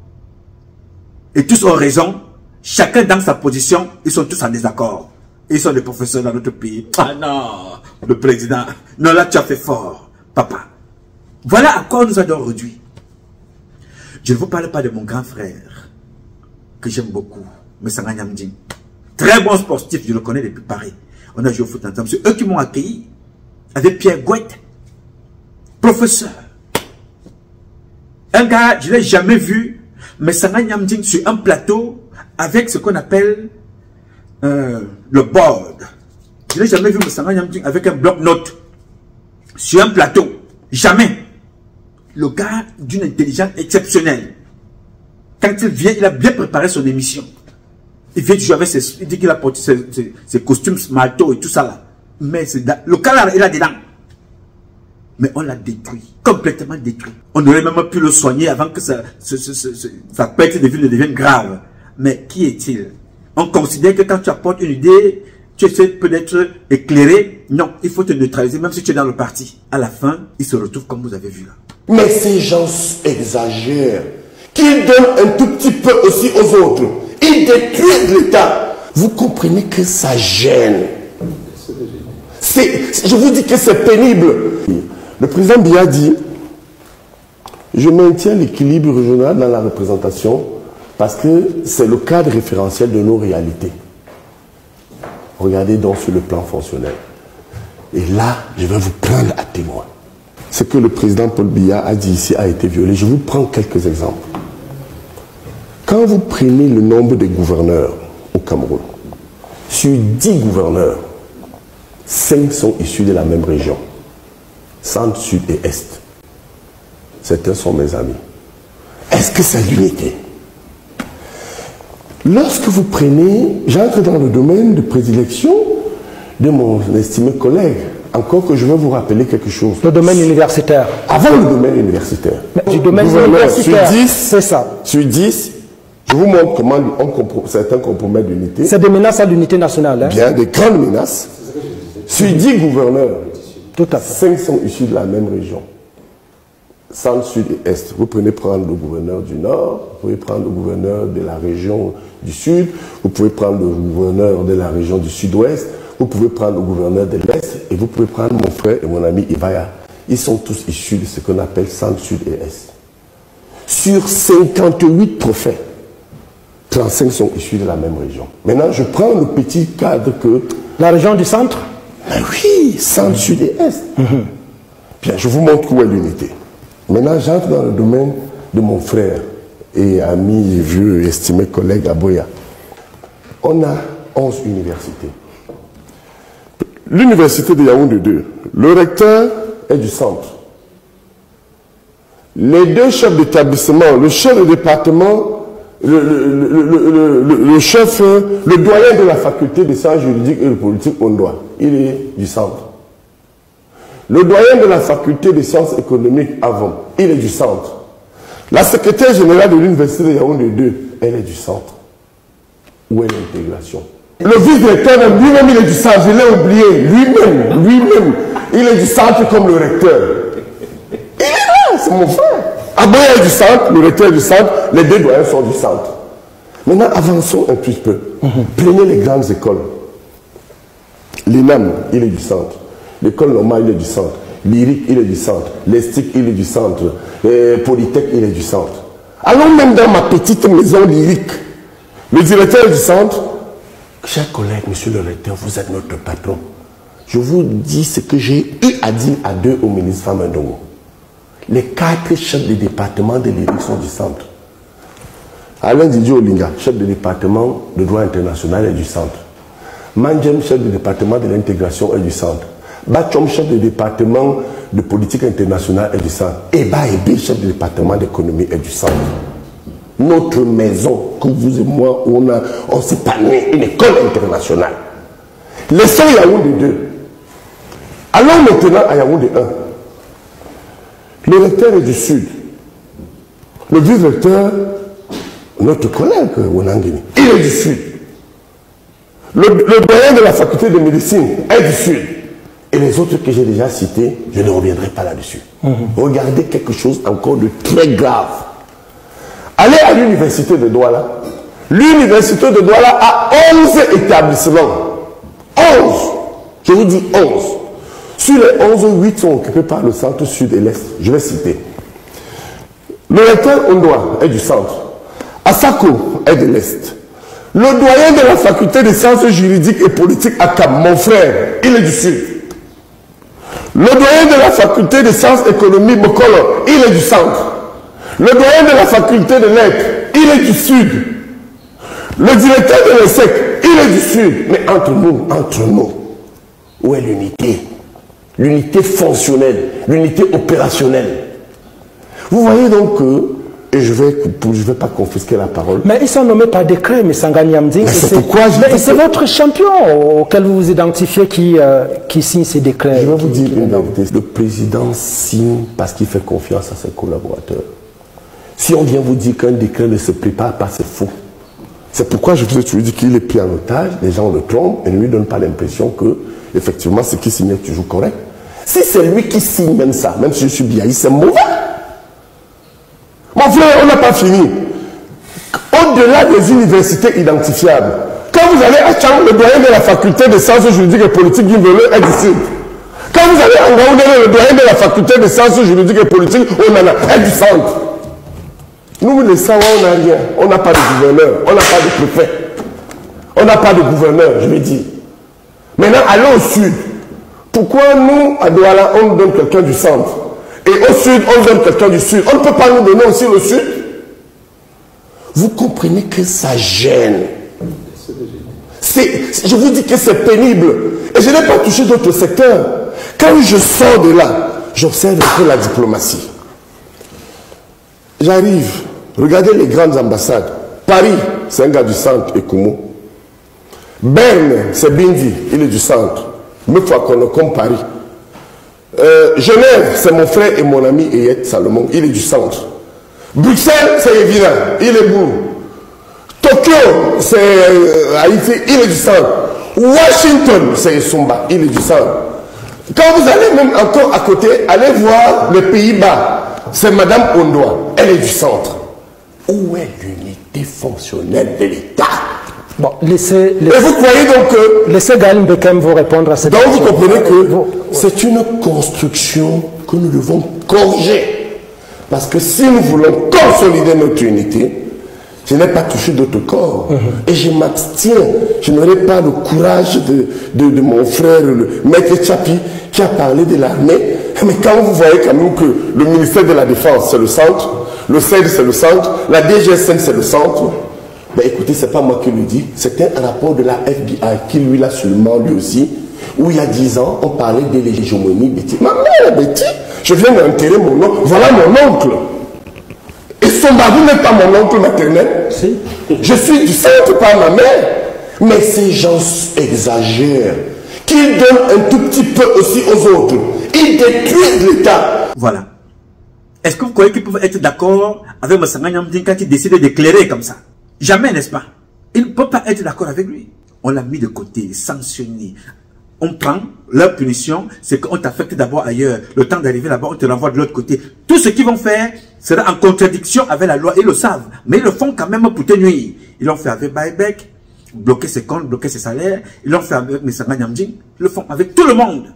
et tous ont raison. Chacun dans sa position, ils sont tous en désaccord. Ils sont des professeurs dans notre pays. Ah non, le président. Non, là tu as fait fort, papa. Voilà à quoi nous avons réduit. Je ne vous parle pas de mon grand frère, que j'aime beaucoup, Messanga Nyamding. Très bon sportif, je le connais depuis Paris. On a joué au foot ensemble. C'est eux qui m'ont accueilli avec Pierre Gouette, professeur. Un gars, je ne l'ai jamais vu, Messanga Nyamding sur un plateau avec ce qu'on appelle le board. Je n'ai jamais vu Messanga Nyamding avec un bloc-notes sur un plateau. Jamais. Le gars d'une intelligence exceptionnelle. Quand il vient, il a bien préparé son émission. Il vient jouer avec il dit qu'il a porté ses costumes smalto et tout ça là. Mais le cas là, il a dedans. Mais on l'a détruit, complètement détruit. On aurait même pu le soigner avant que sa perte de vue ne devienne grave. Mais qui est-il? On considère que quand tu apportes une idée, tu essaies peut-être éclairer. Non, il faut te neutraliser, même si tu es dans le parti. À la fin, il se retrouve comme vous avez vu là. Mais ces gens exagèrent. Qu'ils donnent un tout petit peu aussi aux autres. Ils détruisent l'État. Vous comprenez que ça gêne. Je vous dis que c'est pénible. Le président Biya dit, je maintiens l'équilibre régional dans la représentation parce que c'est le cadre référentiel de nos réalités. Regardez donc sur le plan fonctionnel. Et là, je vais vous prendre à témoin. Ce que le président Paul Biya a dit ici a été violé. Je vous prends quelques exemples. Quand vous prenez le nombre de gouverneurs au Cameroun, sur 10 gouverneurs, 5 sont issus de la même région. Centre, Sud et Est. Certains sont mes amis. Est-ce que c'est l'unité? Lorsque vous prenez, j'entre dans le domaine de prédilection de mon estimé collègue, encore que je vais vous rappeler quelque chose. Le domaine universitaire. Avant le domaine universitaire. Mais du domaine universitaire, sur 10, c'est ça. Sur 10, je vous montre comment certains compromettent l'unité. C'est des menaces à l'unité nationale. Hein? Bien, des grandes menaces. Sur 10 gouverneurs, tout à fait. 5 sont issus de la même région. Centre, Sud et Est. Vous pouvez prendre le gouverneur du Nord, vous pouvez prendre le gouverneur de la région du Sud, vous pouvez prendre le gouverneur de la région du Sud-Ouest, vous pouvez prendre le gouverneur de l'Est, et vous pouvez prendre mon frère et mon ami Ivaya. Ils sont tous issus de ce qu'on appelle Centre, Sud et Est. Sur 58 préfets, 35 sont issus de la même région. Maintenant, je prends le petit cadre que... La région du centre? Ben oui, Centre, Sud et Est. Bien, je vous montre où est l'unité. Maintenant, j'entre dans le domaine de mon frère et ami, vieux, estimé collègue Aboya. On a 11 universités. L'université de Yaoundé 2, le recteur est du centre. Les deux chefs d'établissement, le chef de département, le chef, le doyen de la faculté des sciences juridiques et de politique Ondoa, il est du centre. Le doyen de la faculté des sciences économiques avant, il est du centre. La secrétaire générale de l'université de Yaoundé 2, elle est du centre. Où est l'intégration? Le vice-recteur lui-même, il est du centre, je l'ai oublié. Lui-même, il est du centre comme le recteur. Il est là, c'est mon frère. Aboya est du centre, le recteur est du centre, les deux doyens sont du centre. Maintenant, avançons un petit peu. Prenez les grandes écoles. L'INAM, il est du centre. L'école normale, il est du centre. Lyrique, il est du centre. L'Estique, il est du centre. Polytech, il est du centre. Allons même dans ma petite maison lyrique. Le directeur est du centre. Chers collègues, monsieur le recteur, vous êtes notre patron. Je vous dis ce que j'ai eu à dire à deux au ministre Famandongo. Les 4 chefs de département de lyrique sont du centre. Alain Didier Olinga, chef de département de droit international, est du centre. Mandjem, chef de département de l'intégration, est du centre. Bachom, chef de département de politique internationale, est du centre. Eba Ebe, chef de département d'économie, est du centre. Notre maison, que vous et moi, on s'est pas né, une école internationale. Laissons Yaoundé 2. Allons maintenant à Yaoundé 1. Le recteur est du Sud. Le vice-recteur, notre collègue Wonangini, il est du Sud. Le doyen de la faculté de médecine est du Sud. Et les autres que j'ai déjà cités, je ne reviendrai pas là-dessus. Regardez quelque chose encore de très grave. Allez à l'université de Douala. L'université de Douala a 11 établissements. 11. Je vous dis 11. Sur les 11, 8 sont occupés par le centre sud et l'est. Je vais citer. Le recteur Ondoa est du centre. Asako est de l'est. Le doyen de la faculté des sciences juridiques et politiques Akam, mon frère, il est du sud. Le doyen de la faculté des sciences économiques Mokolo, il est du centre. Le doyen de la faculté de lettres, il est du sud. Le directeur de l'ESSEC, il est du sud. Mais entre nous, où est l'unité? L'unité fonctionnelle, l'unité opérationnelle. Vous voyez donc que, et je vais pas confisquer la parole. Mais ils sont nommés par décret, mais Sangani Amding. C'est pourquoi c'est votre champion auquel vous vous identifiez qui signe ces décrets. Je vais vous dire une vérité. Le président signe parce qu'il fait confiance à ses collaborateurs. Si on vient vous dire qu'un décret ne se prépare pas, c'est faux. C'est pourquoi je vous ai toujours dit qu'il est pris en otage, les gens le trompent et ne lui donnent pas l'impression que, effectivement, ce qu'il signe est toujours correct. Si c'est lui qui signe même ça, même si je suis biaï, c'est mauvais. Mon frère, on n'a pas fini. Au-delà des universités identifiables, quand vous allez à Tchang, le doyen de la faculté des sciences juridiques et politiques du Vélo est du sud. Quand vous allez à Ngaoundé, le doyen de la faculté des sciences juridiques et politiques est du centre. Nous, les Sawa, on n'a rien. On n'a pas de gouverneur, on n'a pas de préfet. On n'a pas de gouverneur, je vais dire. Maintenant, allons au sud. Pourquoi nous, à Douala, on donne quelqu'un du centre? Et au sud, on donne quelqu'un du sud. On ne peut pas nous donner aussi le sud? Vous comprenez que ça gêne. Je vous dis que c'est pénible. Et je n'ai pas touché d'autres secteurs. Quand je sors de là, j'observe un peu la diplomatie. J'arrive. Regardez les grandes ambassades. Paris, c'est un gars du centre, Ekoumo. Berne, c'est Bindi, il est du centre. Mais fois qu'on est comme Paris. Genève, c'est mon frère et mon ami Eyet Salomon, il est du centre. Bruxelles, c'est évident, il est bourg. Tokyo, c'est Haïti, il est du centre. Washington, c'est Sumba, il est du centre. Quand vous allez même encore à côté, allez voir les Pays-Bas, c'est Madame Ondoa, elle est du centre. Où est l'unité fonctionnelle de l'État? Bon, laissez, et vous croyez donc que... Laissez Gaël Mbekam vous répondre à cette question. Donc vous comprenez que c'est une construction que nous devons corriger. Parce que si nous voulons consolider notre unité, je n'ai pas touché d'autre corps. Et je m'abstiens. Je n'aurai pas le courage de mon frère, le maître Tchapi, qui a parlé de l'armée. Mais quand vous voyez quand même que le ministère de la Défense, c'est le centre, le CED, c'est le centre, la DGSN, c'est le centre, ben écoutez, c'est pas moi qui le dis, c'était un rapport de la FBI qui lui l'a seulement lui aussi, où il y a 10 ans, on parlait de l'hégémonie Betty. Ma mère Betty, je viens d'enterrer mon nom, voilà mon oncle. Et son mari n'est pas mon oncle maternel. Si. Je suis du centre par ma mère. Mais ces gens exagèrent, qu'ils donnent un tout petit peu aussi aux autres. Ils détruisent l'État. Voilà. Est-ce que vous croyez qu'ils peuvent être d'accord avec Massanga Nyamding quand il décide d'éclairer comme ça? Jamais, n'est-ce pas? Ils ne peuvent pas être d'accord avec lui. On l'a mis de côté, sanctionné. On prend leur punition, c'est qu'on t'affecte d'abord ailleurs. Le temps d'arriver là-bas, on te renvoie de l'autre côté. Tout ce qu'ils vont faire sera en contradiction avec la loi. Ils le savent. Mais ils le font quand même pour te nuire. Ils l'ont fait avec Baïbek, bloquer ses comptes, bloquer ses salaires. Ils l'ont fait avec Massanga Nyamding. Ils le font avec tout le monde.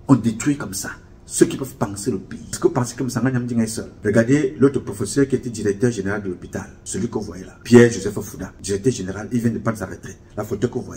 On détruit comme ça ceux qui peuvent penser le pays. Est-ce que vous pensez que Massanga Nyamding est seul? Regardez l'autre professeur qui était directeur général de l'hôpital. Celui que vous voyez là. Pierre-Joseph Fouda. Directeur général, il vient de prendre sa retraite. La photo que vous voyez.